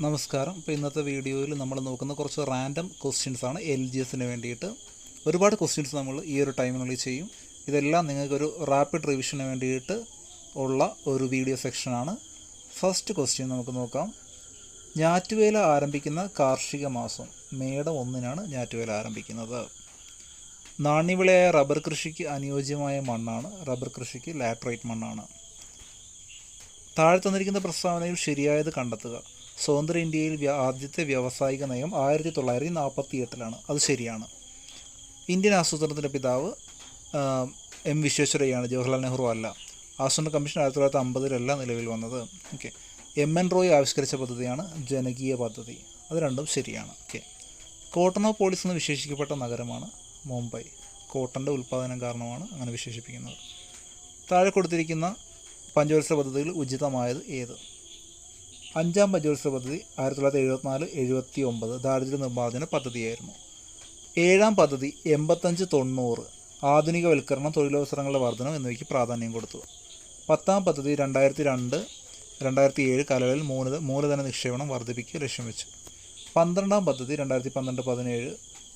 നമസ്കാരം. ഇപ്പോൾ ഇന്നത്തെ വീഡിയോയിൽ നമ്മൾ നോക്കുന്ന കുറച്ച് റാൻഡം ക്വസ്റ്റ്യൻസാണ് LGSന് വേണ്ടിയിട്ട്. ഒരുപാട് ക്വസ്റ്റ്യൻസ് നമ്മൾ ഈ ഒരു ടൈമിനുള്ളിൽ ചെയ്യും. ഇതെല്ലാം നിങ്ങൾക്കൊരു റാപ്പിഡ് റിവിഷന് വേണ്ടിയിട്ട് ഉള്ള ഒരു വീഡിയോ സെക്ഷനാണ്. ഫസ്റ്റ് ക്വസ്റ്റ്യൻ നമുക്ക് നോക്കാം. ഞാറ്റുവേല ആരംഭിക്കുന്ന കാർഷിക മാസം മേടം 1-നാണ് ഞാറ്റുവേല ആരംഭിക്കുന്നത്. നാണ്യവിളയായ റബ്ബർ കൃഷിക്ക് അനുയോജ്യമായ മണ്ണാണ്. റബ്ബർ കൃഷിക്ക് ലാറ്ററൈറ്റ് മണ്ണാണ്. താഴെ തന്നിരിക്കുന്ന പ്രസ്താവനയിൽ ശരിയായത് കണ്ടെത്തുക. സ്വതന്ത്ര ഇന്ത്യയിൽ ആദ്യത്തെ വ്യാവസായിക നയം 1948-ലാണ്. അത് ശരിയാണ്. ഇന്ത്യൻ ആസൂത്രണത്തിൻ്റെ പിതാവ് M. വിശ്വേശ്വരയ്യാണ്, ജവഹർലാൽ നെഹ്റു അല്ല. ആസൂത്രണ കമ്മീഷൻ 1950-ലല്ല നിലവിൽ വന്നത്. ഓക്കെ. M.N. റോയ് ആവിഷ്കരിച്ച പദ്ധതിയാണ് ജനകീയ പദ്ധതി. അത് രണ്ടും ശരിയാണ്. ഓക്കെ. കോട്ടണോപോളിസ് എന്ന് വിശേഷിക്കപ്പെട്ട നഗരമാണ് മുംബൈ. കോട്ടൻ്റെ ഉൽപ്പാദനം കാരണമാണ് അങ്ങനെ വിശേഷിപ്പിക്കുന്നത്. താഴെ കൊടുത്തിരിക്കുന്ന പഞ്ചവത്സര പദ്ധതിയിൽ ഉചിതമായത് ഏത്? 5-ാം പഞ്ചവത്സര പദ്ധതി 1974-79 ദാരിദ്ര്യ നിർമ്മാർജ്ജന പദ്ധതിയായിരുന്നു. 7-ാം പദ്ധതി 85-90 ആധുനികവൽക്കരണം, തൊഴിലവസരങ്ങളുടെ വർധനം എന്നിവയ്ക്ക് പ്രാധാന്യം കൊടുത്തു. 10-ാം പദ്ധതി 2002-2007 കാലയളവിൽ മൂലധന നിക്ഷേപണം വർദ്ധിപ്പിക്കുക ലക്ഷ്യം വെച്ചു. 12-ാം പദ്ധതി 2012-17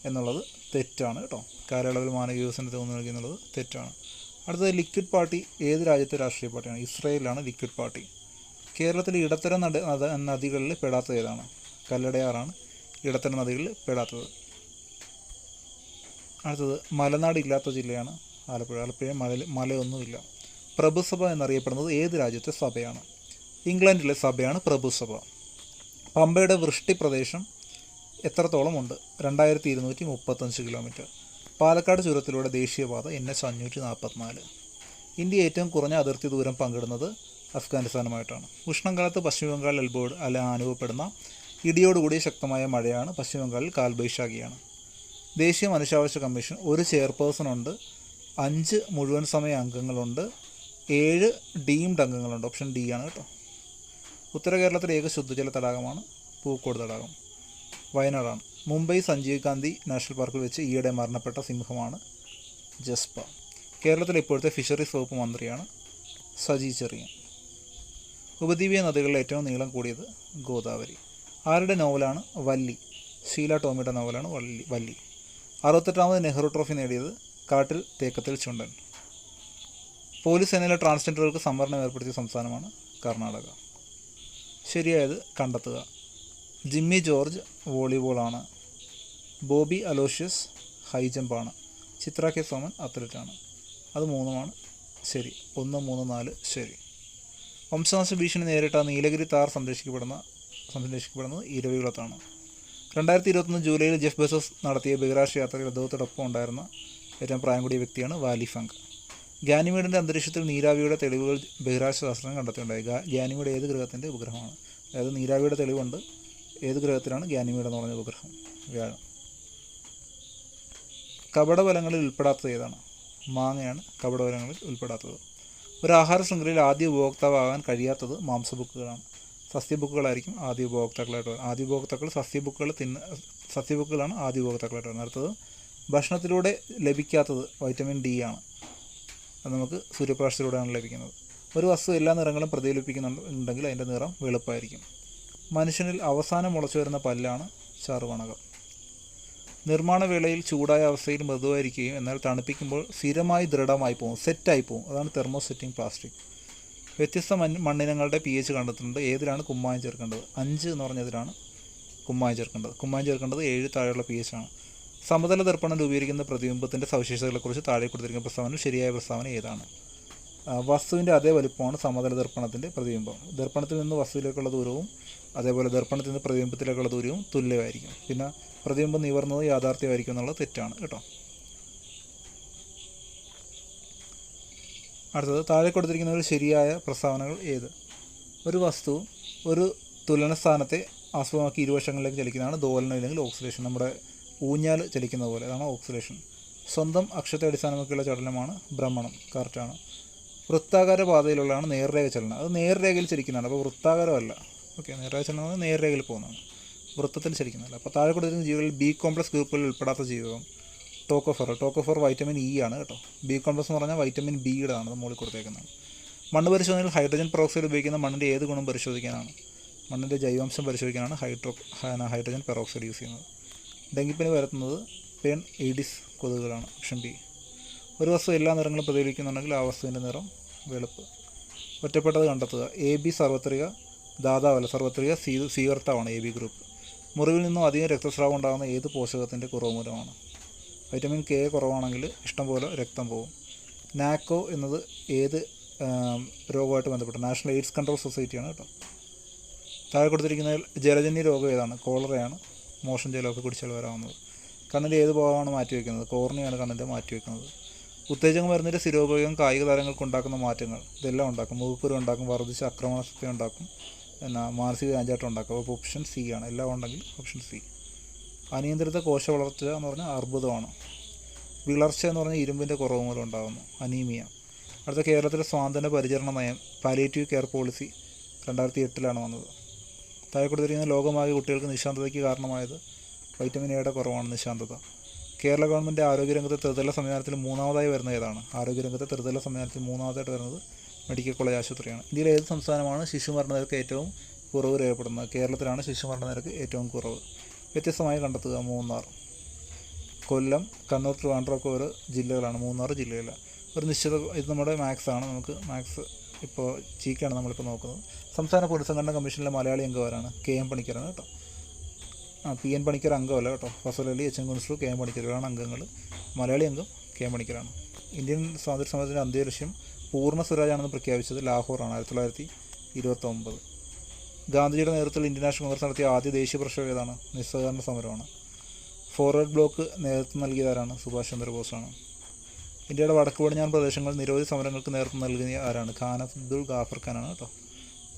എന്നുള്ളത് തെറ്റാണ് കേട്ടോ. കാലയളവിൽ മാനവ വികസനത്തെ ഊന്നൽ നൽകി എന്നുള്ളത് തെറ്റാണ്. അടുത്തത് ലിക്വിഡ് പാർട്ടി ഏത് രാജ്യത്തെ രാഷ്ട്രീയ പാർട്ടിയാണ്? ഇസ്രയേലാണ് ലിക്വിഡ് പാർട്ടി. കേരളത്തിലെ ഇടത്തരം നദികളിൽ പെടാത്തത് ഏതാണ്? കല്ലടയാറാണ് ഇടത്തരം നദികളിൽ പെടാത്തത്. അടുത്തത് മലനാട് ഇല്ലാത്ത ജില്ലയാണ് ആലപ്പുഴ. ആലപ്പുഴ മലയൊന്നുമില്ല. പ്രഭുസഭ എന്നറിയപ്പെടുന്നത് ഏത് രാജ്യത്തെ സഭയാണ്? ഇംഗ്ലണ്ടിലെ സഭയാണ് പ്രഭുസഭ. പമ്പയുടെ വൃഷ്ടി പ്രദേശം എത്രത്തോളം ഉണ്ട്? 2235 കിലോമീറ്റർ. പാലക്കാട് ചുരത്തിലൂടെ ദേശീയപാത NH 544. ഇന്ത്യ ഏറ്റവും കുറഞ്ഞ അതിർത്തി ദൂരം പങ്കിടുന്നത് അഫ്ഗാനിസ്ഥാനുമായിട്ടാണ്. ഉഷ്ണകാലത്ത് പശ്ചിമ ബംഗാളിൽ അനുഭവപ്പെടുന്ന ഇടിയോടുകൂടിയ ശക്തമായ മഴയാണ് പശ്ചിമ ബംഗാളിൽ കാൽബൈശാഖിയാണ്. ദേശീയ മനുഷ്യാവകാശ കമ്മീഷൻ ഒരു ചെയർപേഴ്സണുണ്ട്, 5 മുഴുവൻ സമയ അംഗങ്ങളുണ്ട്, 7 ഡീംഡ് അംഗങ്ങളുണ്ട്. ഓപ്ഷൻ ഡി ആണ് കേട്ടോ. ഉത്തര കേരളത്തിലെ ഏക ശുദ്ധജല തടാകമാണ് പൂക്കോട് തടാകം. വയനാടാണ്. മുംബൈ സഞ്ജീവ് ഗാന്ധി നാഷണൽ പാർക്കിൽ വെച്ച് ഈയിടെ മരണപ്പെട്ട സിംഹമാണ് ജസ്പ. കേരളത്തിലെ ഇപ്പോഴത്തെ ഫിഷറീസ് വകുപ്പ് മന്ത്രിയാണ് സജി ചെറിയാൻ. ഉപദ്വീപീയ നദികളിൽ ഏറ്റവും നീളം കൂടിയത് ഗോദാവരി. ആരുടെ നോവലാണ് വല്ലി? ഷീല ടോമിയുടെ നോവലാണ് വല്ലി. 68-ാമത് നെഹ്റു ട്രോഫി നേടിയത് കാട്ടിൽ തേക്കത്തിൽ ചുണ്ടൻ. പോലീസ് സേനയിലെ ട്രാൻസ്ജെൻഡറുകൾക്ക് സംവരണം ഏർപ്പെടുത്തിയ സംസ്ഥാനമാണ് കർണാടക. ശരിയായത് കണ്ടെത്തുക. ജിമ്മി ജോർജ് വോളിബോളാണ്. ബോബി അലോഷ്യസ് ഹൈ ജമ്പാണ്. ചിത്ര കെ സോമൻ അത്ലറ്റാണ്. അത് 3-മാണ് ശരി. 1, 3, 4 ശരി. വംശനാശ ഭീഷണി നേരിട്ട നീലഗിരി താർ സംരക്ഷിക്കപ്പെടുന്നത് ഇരവികുളത്താണ്. 2021 ജൂലൈയിൽ ജെഫ് ബെസോസ് നടത്തിയ ബഹിരാകാശ യാത്രയിൽ അദ്ദേഹത്തോടൊപ്പം ഉണ്ടായിരുന്ന ഏറ്റവും പ്രായം കൂടിയ വ്യക്തിയാണ് വാലി ഫങ്ക്. ഗാനിമീഡിൻ്റെ അന്തരീക്ഷത്തിൽ നീരാവിയുടെ തെളിവുകൾ ബഹിരാകാശ ശാസ്ത്രജ്ഞർ കണ്ടെത്തിയുണ്ടായി. ഗാനിമീഡ് ഏത് ഗ്രഹത്തിൻ്റെ ഉപഗ്രഹമാണ്? അതായത് നീരാവിയുടെ തെളിവുണ്ട്. ഏത് ഗ്രഹത്തിലാണ് ഗാനിമീഡ് എന്ന് പറഞ്ഞ ഉപഗ്രഹം? വ്യാഴം. കപടഫലങ്ങളിൽ ഉൾപ്പെടാത്തത് ഏതാണ്? മാങ്ങയാണ് കപടഫലങ്ങളിൽ ഉൾപ്പെടാത്തത്. ഒരു ആഹാര ശൃംഖലയിൽ ആദ്യ ഉപഭോക്താവാകാൻ കഴിയാത്തത് മാംസബുക്കുകളാണ്. സസ്യബുക്കുകളായിരിക്കും ആദ്യ ഉപഭോക്താക്കളായിട്ട്. ആദ്യ ഉപഭോക്താക്കൾ സസ്യബുക്കുകളാണ് ആദ്യ ഉപഭോക്താക്കളായിട്ട് വരുന്നത്. അടുത്തത് ഭക്ഷണത്തിലൂടെ ലഭിക്കാത്തത് വൈറ്റമിൻ ഡി ആണ്. അത് നമുക്ക് സൂര്യപ്രകാശത്തിലൂടെയാണ് ലഭിക്കുന്നത്. ഒരു വസ്തു എല്ലാ നിറങ്ങളും പ്രതിഫലിപ്പിക്കുന്നുണ്ടെങ്കിൽ അതിൻ്റെ നിറം വെളുപ്പായിരിക്കും. മനുഷ്യനിൽ അവസാനം മുളച്ചു വരുന്ന പല്ലാണ് ചർവണകം. നിർമ്മാണ വേളയിൽ ചൂടായ അവസ്ഥയിൽ മൃദുവായിരിക്കുകയും എന്നാൽ തണുപ്പിക്കുമ്പോൾ സ്ഥിരമായി ദൃഢമായി പോകും, സെറ്റായി പോകും. അതാണ് തെർമോസെറ്റിംഗ് പ്ലാസ്റ്റിക്. വ്യത്യസ്ത മണ്ണിനങ്ങളുടെ pH കണ്ടെത്തുന്നുണ്ട്. ഏതിലാണ് കുമ്മായം ചേർക്കേണ്ടത്? 5 എന്ന് പറഞ്ഞതിലാണ് കുമ്മായം ചേർക്കേണ്ടത്. 7 താഴെയുള്ള pH ആണ്. സമതല ദർപ്പണം രൂപീകരിക്കുന്ന പ്രതിബിംബത്തിൻ്റെ സവിശേഷതകളെക്കുറിച്ച് താഴെ കൊടുത്തിരിക്കുന്ന പ്രസ്താവന ശരിയായ പ്രസ്താവന ഏതാണ്? വസ്തുവിൻ്റെ അതേ വലുപ്പമാണ് സമതല ദർപ്പണത്തിൻ്റെ പ്രതിബിംബം. ദർപ്പണത്തിൽ നിന്ന് വസ്തുവിലേക്കുള്ള ദൂരവും അതേപോലെ ദർപ്പണത്തിൽ നിന്ന് പ്രതിബിംബത്തിലേക്കുള്ള ദൂരവും തുല്യമായിരിക്കും. പിന്നെ പ്രതിബിംബം നിവർന്നത് യാഥാർത്ഥ്യമായിരിക്കും എന്നുള്ളത് തെറ്റാണ് കേട്ടോ. അടുത്തത് താഴെ കൊടുത്തിരിക്കുന്നതിൽ ശരിയായ പ്രസ്താവനകൾ ഏത്? ഒരു വസ്തു ഒരു തുലന സ്ഥാനത്തെ ആസ്പദമാക്കി ഇരുവശങ്ങളിലേക്ക് ചലിക്കുന്നതാണ് ദോലനം അല്ലെങ്കിൽ ഓക്സിലേഷൻ. നമ്മുടെ ഊഞ്ഞാൽ ചലിക്കുന്ന പോലെ, അതാണ് ഓക്സിലേഷൻ. സ്വന്തം അക്ഷത്തെ അടിസ്ഥാനമാക്കിയുള്ള ചലനമാണ് ഭ്രമണം. കറക്റ്റാണ്. വൃത്താകാര പാതയിലുള്ളതാണ് നേർരേഖ ചലനം. അത് നേർരേഖയിൽ ചലിക്കുന്നതാണ്. അപ്പോൾ വൃത്താകാരമല്ല. ഓക്കെ. നേർരേഖ ചലനം നേർരേഖയിൽ പോകുന്നതാണ്, വൃത്തത്തിൽ ചലിക്കുന്നില്ല. അപ്പോൾ താഴെ കൊടുത്തിരിക്കുന്ന ജീവികളിൽ B കോംപ്ലക്സ് ഗ്രൂപ്പുകളിൽ ഉൾപ്പെടാത്ത ജീവിതം ടോക്കോഫർ വൈറ്റമിൻ ഇ ആണ് കേട്ടോ. B കോംപ്ലക്സ് എന്ന് പറഞ്ഞാൽ വൈറ്റമിൻ ബിയുടെ ആണ്, അത് മുകളിൽ കൊടുത്തേക്കുന്നത്. മണ്ണ് പരിശോധനയിൽ ഹൈഡ്രജൻ പെറോക്സൈഡ് ഉപയോഗിക്കുന്ന മണ്ണിൻ്റെ ഏത് ഗുണം പരിശോധിക്കാനാണ്? മണ്ണിൻ്റെ ജൈവാംശം പരിശോധിക്കാനാണ് ഹൈഡ്രജൻ പെറോക്സൈഡ് യൂസ് ചെയ്യുന്നത്. ഡെങ്കിപ്പനി പരത്തുന്നത് പെൺ ഈഡിസ് കൊതുകുകളാണ്. Option B. ഒരു വസ്തു എല്ലാ നിറങ്ങളും പ്രതിഫലിക്കുന്നുണ്ടെങ്കിൽ ആ വസ്തുവിൻ്റെ നിറം വെളുപ്പ്. ഒറ്റപ്പെട്ടത് കണ്ടെത്തുക. എ ബി സാർവത്രിക ദാതാവല്ല, സാർവത്രിക സ്വീകർത്താവാണ് എ ബി ഗ്രൂപ്പ്. മുറിവിൽ നിന്നും അധികം രക്തസ്രാവം ഉണ്ടാകുന്ന ഏത് പോഷകത്തിൻ്റെ കുറവ് മൂലമാണ്? വൈറ്റമിൻ കെ കുറവാണെങ്കിൽ ഇഷ്ടംപോലെ രക്തം പോകും. നാക്കോ എന്നത് ഏത് രോഗമായിട്ട് ബന്ധപ്പെട്ട? നാഷണൽ എയ്ഡ്സ് കൺട്രോൾ സൊസൈറ്റിയാണ് കേട്ടോ. താഴെ കൊടുത്തിരിക്കുന്ന ജലജന്യ രോഗം ഏതാണ്? കോളറയാണ്. മോഷൻ ജലമൊക്കെ കുടിച്ചാൽ വരാവുന്നത്. കണ്ണിൻ്റെ ഏത് ഭാഗമാണ് മാറ്റിവെക്കുന്നത്? കോർണിയാണ് കണ്ണിൻ്റെ മാറ്റിവെക്കുന്നത്. ഉത്തേജക മരുന്നിൻ്റെ സ്ഥിരോപയോഗം കായിക താരങ്ങൾക്ക് ഉണ്ടാക്കുന്ന മാറ്റങ്ങൾ ഇതെല്ലാം ഉണ്ടാക്കും. മുഖക്കുരു ഉണ്ടാക്കും, വർദ്ധിച്ച ആക്രമണശക്തി ഉണ്ടാക്കും, മാനസിക ചാഞ്ചാട്ടം ഉണ്ടാക്കും. അപ്പോൾ ഓപ്ഷൻ സി ആണ്. എല്ലാം ഉണ്ടെങ്കിൽ ഓപ്ഷൻ സി. അനിയന്ത്രിത കോശ വളർച്ച എന്ന് പറഞ്ഞാൽ അർബുദമാണ്. വിളർച്ച എന്ന് പറഞ്ഞാൽ ഇരുമ്പിൻ്റെ കുറവ് മൂലം ഉണ്ടാകുന്നു, അനീമിയ. അടുത്ത കേരളത്തിലെ സ്വാതന്ത്ര്യ പരിചരണ നയം പാലിയേറ്റീവ് കെയർ പോളിസി 2008 വന്നത്. താഴെ കൊടുത്തിരിക്കുന്ന ലോകമാകെ കുട്ടികൾക്ക് നിശാന്തതയ്ക്ക് കാരണമായത് വൈറ്റമിൻ എയുടെ കുറവാണ് നിശാന്തത. കേരള ഗവൺമെൻറ് ആരോഗ്യരംഗത്തെ ത്രിതല സംവിധാനത്തിൽ മൂന്നാമതായി വരുന്ന ഏതാണ്? ആരോഗ്യരംഗത്തെ ത്രിതല സംവിധാനത്തിൽ മൂന്നാമതായിട്ട് വരുന്നത് മെഡിക്കൽ കോളേജ് ആശുപത്രിയാണ്. ഇന്ത്യയിലെ ഏത് സംസ്ഥാനമാണ് ശിശുമരണ നിരക്ക് ഏറ്റവും കുറവ് രേഖപ്പെടുന്നത്? കേരളത്തിലാണ് ശിശുമരണ നിരക്ക് ഏറ്റവും കുറവ്. വ്യത്യസ്തമായി കണ്ടെത്തുക. മൂന്നാർ, കൊല്ലം, കണ്ണൂർ, ട്രിവാൻഡ്രം ഒക്കെ ഓരോ ജില്ലകളാണ്. മൂന്നാർ ജില്ലയില്ല. ഒരു നിശ്ചിത ഇത് നമ്മുടെ മാത്സ് ആണ്. നമുക്ക് മാത്സ് ഇപ്പോൾ ചീക്കാണ് നമ്മളിപ്പോൾ നോക്കുന്നത്. സംസ്ഥാന പുനഃസംഘടന കമ്മീഷനിലെ മലയാളി അംഗമാരാണ്? കെ എം പണിക്കരാണ് കേട്ടോ. പി എൻ പണിക്കർ അംഗമല്ല കേട്ടോ. ഫസൽ അലി, എച്ച് എൻ കുൻസ്ലു, കെ എം പണിക്കരാണ് അംഗങ്ങൾ. മലയാളി അംഗം കെ എം പണിക്കരാണ്. ഇന്ത്യൻ സ്വാതന്ത്ര്യ സമരത്തിൻ്റെ അന്ത്യലക്ഷ്യം പൂർണ്ണ സ്വരാജാണെന്ന് പ്രഖ്യാപിച്ചത് ലാഹോറാണ് 1929. ഗാന്ധിജിയുടെ നേതൃത്വത്തിൽ ഇന്ത്യൻ നാഷണൽ കോൺഗ്രസ് നടത്തിയ ആദ്യ ദേശീയ പ്രക്ഷോഭം ഏതാണ്? നിസ്സഹകരണ സമരമാണ്. ഫോർവേഡ് ബ്ലോക്ക് നേതൃത്വം നൽകിയതാരാണ്? സുഭാഷ് ചന്ദ്രബോസാണ്. ഇന്ത്യയുടെ വടക്ക് പടിഞ്ഞാറൻ പ്രദേശങ്ങളിൽ നിരവധി സമരങ്ങൾക്ക് നേതൃത്വം നൽകിയ ആരാണ്? ഖാൻ അബ്ദുൾ ഗാഫർ ഖാനാണ് കേട്ടോ.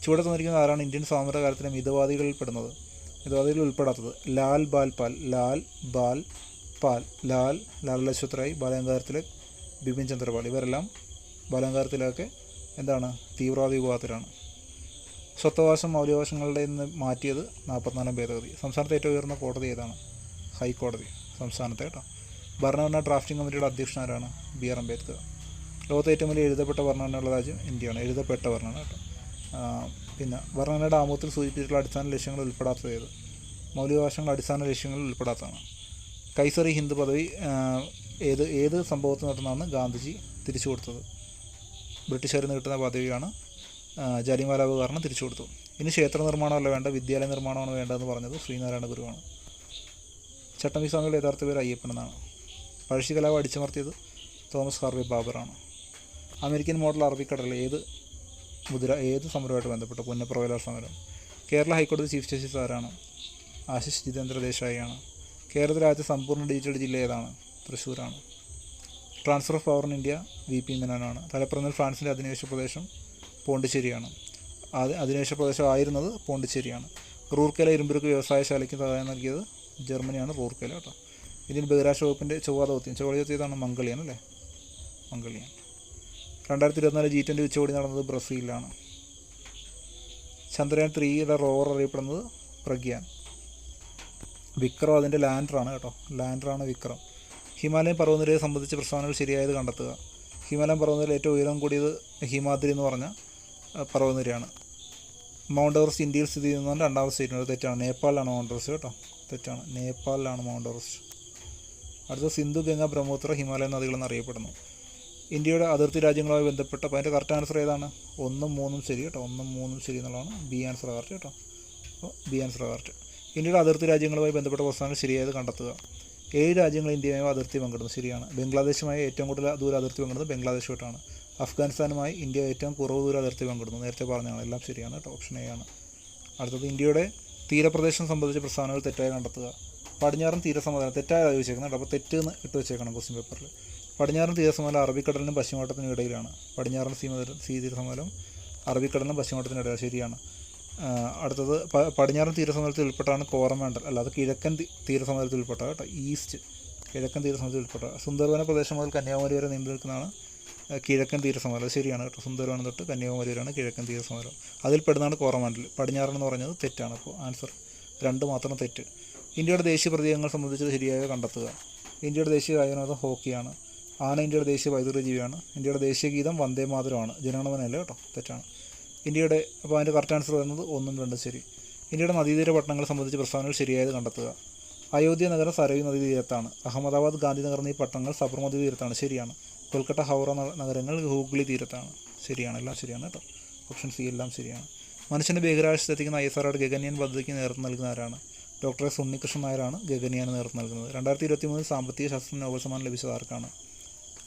ചുവടെ തന്നിരിക്കുന്ന ആരാണ് ഇന്ത്യൻ സ്വാതന്ത്ര്യകാലത്തിലെ മിതവാദികളിൽ പെടുന്നത്? മിതവാദികളിൽ ഉൾപ്പെടാത്തത്? ലാൽ ബാൽ പാൽ, ലാൽ ബാൽ പാൽ, ലാൽ ലജ്പത് റായ്, ബാലഗംഗാധർ തിലക്, ബിപിൻ ചന്ദ്രപാൽ. ഇവരെല്ലാം ബാലഗംഗാധർ തിലകൊക്കെ എന്താണ്? തീവ്രവാദി വിഭാഗത്തിലാണ്. സ്വത്തവകാശം മൗലികാവകാശങ്ങളുടെ നിന്ന് മാറ്റിയത് 44 ഭേദഗതി. സംസ്ഥാനത്തെ ഏറ്റവും ഉയർന്ന കോടതി ഏതാണ്? ഹൈക്കോടതി സംസ്ഥാനത്തെ കേട്ടോ. ഭരണഘടനാ ഡ്രാഫ്റ്റിംഗ് കമ്മിറ്റിയുടെ അധ്യക്ഷനാരാണ്? B R Ambedkar. ലോകത്തെ ഏറ്റവും വലിയ എഴുതപ്പെട്ട ഭരണഘടനയുള്ള രാജ്യം ഇന്ത്യയാണ്. എഴുതപ്പെട്ട ഭരണഘടന കേട്ടോ. പിന്നെ ഭരണഘടനയുടെ ആമുഖത്തിൽ സൂചിപ്പിച്ചിട്ടുള്ള അടിസ്ഥാന ലക്ഷ്യങ്ങൾ ഉൾപ്പെടാത്തത് ഏത്? മൗലികാവകാശങ്ങളുടെ അടിസ്ഥാന ലക്ഷ്യങ്ങളിൽ ഉൾപ്പെടാത്തതാണ്. കൈസറി ഹിന്ദ് പദവി ഏത് സംഭവത്തിൽ നടന്നാണ് ഗാന്ധിജി തിരിച്ചു കൊടുത്തത്? ബ്രിട്ടീഷുകാരിൽ നിന്ന് കിട്ടുന്ന പദവിയാണ് ജാലിയൻവാലാബാഗ് കാരണം തിരിച്ചു കൊടുത്തു. ഇനി ക്ഷേത്ര നിർമ്മാണമല്ല വേണ്ട, വിദ്യാലയ നിർമ്മാണമാണ് വേണ്ടതെന്ന് പറഞ്ഞത് ശ്രീനാരായണ ഗുരുവാണ്. ചട്ടമ്പി സ്വാമികളുടെ യഥാർത്ഥ പേര് അയ്യപ്പൻ എന്നാണ്. പഴശ്ശി കലാപം അടിച്ചമർത്തിയത് തോമസ് ഹാർവേ ബാബറാണ്. അമേരിക്കൻ മോഡൽ അറബിക്കടലിൽ ഏത് സമരമായിട്ട് ബന്ധപ്പെട്ട? പുന്നപ്രവേല സമരം. കേരള ഹൈക്കോടതി ചീഫ് ജസ്റ്റിസ് ആരാണ്? ആശിഷ് ജിതേന്ദ്ര ദേശായിയാണ്. കേരളത്തിലെ ആദ്യത്തെ സമ്പൂർണ്ണ ഡിജിറ്റൽ ജില്ല ഏതാണ്? തൃശ്ശൂരാണ്. Transfer of power in India VP മേനോനാണ്. തലപ്പറമ്പിൽ ഫ്രാൻസിൻ്റെ അധിനിവേശ പ്രദേശം പോണ്ടിച്ചേരിയാണ്. അധിനിവേശ പ്രദേശം ആയിരുന്നത് പോണ്ടിച്ചേരിയാണ്. റൂർക്കേല ഇരുമ്പുരുക്ക് വ്യവസായശാലയ്ക്ക് സഹായം നൽകിയത് ജർമ്മനിയാണ്. റൂർക്കേല കേട്ടോ. ഇന്ത്യൻ ബഹിരാകാശ വകുപ്പിൻ്റെ ചൊവ്വ ദൗത്യം ഏതാണ്? മംഗളിയാൻ അല്ലേ? മംഗളിയാൻ. 2024 G20 ഉച്ചകോടി നടന്നത് ബ്രസീലിലാണ്. ചന്ദ്രയാൻ 3യുടെ റോവർ അറിയപ്പെടുന്നത് പ്രഗ്യാൻ. വിക്രം അതിൻ്റെ ലാൻഡറാണ് കേട്ടോ. ലാൻഡറാണ് വിക്രം. ഹിമാലയൻ പർവ്വതനിരയെ സംബന്ധിച്ച പ്രസ്താവനകൾ ശരിയായത് കണ്ടെത്തുക. ഹിമാലയൻ പർവ്വതനിരയിൽ ഏറ്റവും ഉയരം കൂടിയത് ഹിമാദ്രി എന്ന് പറഞ്ഞ പർവ്വതനിരയാണ്. മൗണ്ട് എവറസ്റ്റ് ഇന്ത്യയിൽ സ്ഥിതി ചെയ്യുന്നതുകൊണ്ട് 2ാമത്തെ സ്റ്റേറ്റിന് തെറ്റാണ്. നേപ്പാളിലാണ് മൗണ്ട് എവറസ്റ്റ് കേട്ടോ. തെറ്റാണ്. നേപ്പാളിലാണ് മൗണ്ട് എവറസ്റ്റ്. അടുത്ത സിന്ധു, ഗംഗ, ബ്രഹ്മപുത്ര, ഹിമാലയൻ നദികളെന്ന് അറിയപ്പെടുന്നു. ഇന്ത്യയുടെ അതിർത്തി രാജ്യങ്ങളുമായി ബന്ധപ്പെട്ട അപ്പോൾ അതിൻ്റെ കറക്റ്റ് ആൻസർ ഏതാണ്? 1ഉം 3ഉം ശരി കേട്ടോ. 1ഉം 3ഉം ശരി എന്നുള്ളതാണ് ബി ആൻസർ കറക്റ്റ് കേട്ടോ. അപ്പോൾ ബി ആൻസർ കറക്റ്റ്. ഇന്ത്യയുടെ അതിർത്തി രാജ്യങ്ങളുമായി ബന്ധപ്പെട്ട പ്രസ്താവനകൾ ശരിയായത് കണ്ടെത്തുക. 7 രാജ്യങ്ങൾ ഇന്ത്യയുമായി അതിർത്തി പങ്കിടുന്നു. ശരിയാണ്. ബംഗ്ലാദേശുമായി ഏറ്റവും കൂടുതൽ ദൂരം അതിർത്തി പങ്കിടുന്നത് ബംഗ്ലാദേശുമായിട്ടാണ്. അഫ്ഗാനിസ്ഥാനുമായി ഇന്ത്യ ഏറ്റവും കുറവ് ദൂരം അതിർത്തി പങ്കിടുന്നു. നേരത്തെ പറഞ്ഞതാണ്. എല്ലാം ശരിയാണ് കേട്ടോ. ഓപ്ഷൻ എ ആണ്. അടുത്തത് ഇന്ത്യയുടെ തീരപ്രദേശം സംബന്ധിച്ച പ്രസ്താവനകൾ തെറ്റായി കണ്ടെത്തുക. പടിഞ്ഞാറൻ തീരസമതലം തെറ്റായി ചോദിച്ചേക്കുന്നത് കേട്ടോ. അപ്പോൾ തെറ്റ് എന്ന് ഇട്ട് വെച്ചേക്കണം ക്വസ്റ്റ്യൻ പേപ്പറിൽ. പടിഞ്ഞാറൻ തീരസമതലം അറബിക്കടലിനും പശ്ചിമഘട്ടത്തിനും ഇടയിലാണ്. പടിഞ്ഞാറൻ തീരസമതലം അറബിക്കടലിനും പശ്ചിമഘട്ടത്തിനും ഇടയിലാണ്. ശരിയാണ്. അടുത്തത് പടിഞ്ഞാറൻ തീരസമതലത്തിൽ ഉൾപ്പെട്ടാണ് കോറമാൻഡൽ. അല്ലാതെ കിഴക്കൻ തീരസമതലത്തിൽ ഉൾപ്പെട്ട കേട്ടോ. ഈസ്റ്റ് കിഴക്കൻ തീരസമതലത്തിൽ ഉൾപ്പെട്ട. സുന്ദർവന പ്രദേശം മുതൽ കന്യാകുമാരി വരെ നീണ്ടു നിൽക്കുന്നതാണ് കിഴക്കൻ തീരസമതലം. ശരിയാണ് കേട്ടോ. സുന്ദർവനം തൊട്ട് കന്യാകുമാരി വരെയാണ് കിഴക്കൻ തീരസമതലം. അതിൽപ്പെടുന്നതാണ് കോറമാൻഡൽ. പടിഞ്ഞാറെന്ന് പറഞ്ഞത് തെറ്റാണ്. അപ്പോൾ ആൻസർ 2 മാത്രം തെറ്റ്. ഇന്ത്യയുടെ ദേശീയ പ്രതീകങ്ങൾ സംബന്ധിച്ചത് ശരിയായ കണ്ടെത്തുക. ഇന്ത്യയുടെ ദേശീയ കായികവിനോദം ഹോക്കിയാണ്. ആന ഇന്ത്യയുടെ ദേശീയ വൈദ്യുത ജീവിയാണ്. ഇന്ത്യയുടെ ദേശീയ ഗീതം വന്ദേ മാതരമാണ്. ജനഗണമനയല്ല കേട്ടോ. തെറ്റാണ്. ഇന്ത്യയുടെ അപ്പോൾ അതിൻ്റെ കറക്റ്റ് ആൻസർ വരുന്നത് 1ഉം 2ഉം ശരി. ഇന്ത്യയുടെ നദീതീര പട്ടണങ്ങളെ സംബന്ധിച്ച് പ്രസ്താവനകൾ ശരിയായത് കണ്ടെത്തുക. അയോധ്യ നഗരം സരയൂ നദീ തീരത്താണ്. അഹമ്മദാബാദ്, ഗാന്ധിനഗർ എന്നീ പട്ടണങ്ങൾ സബർമതി തീരത്താണ്. ശരിയാണ്. കൊൽക്കത്ത, ഹൗറ നഗരങ്ങൾ ഹൂഗ്ലി തീരത്താണ്. ശരിയാണ്, എല്ലാം ശരിയാണ് കേട്ടോ. ഓപ്ഷൻ സി എല്ലാം ശരിയാണ്. മനുഷ്യൻ്റെ ബഹിരാകാശത്ത് എത്തിക്കുന്ന ISRO ഗഗൻയാൻ പദ്ധതിക്ക് നേതൃത്വം നൽകുന്ന ആരാണ്? ഡോക്ടർ എസ് ഉണ്ണികൃഷ്ണൻ നായരാണ് ഗഗൻയാന് നേതൃത്വം നൽകുന്നത്. 2023 സാമ്പത്തിക ശാസ്ത്ര നോബൽ സമ്മാനം ലഭിച്ചത് ആർക്കാണ്?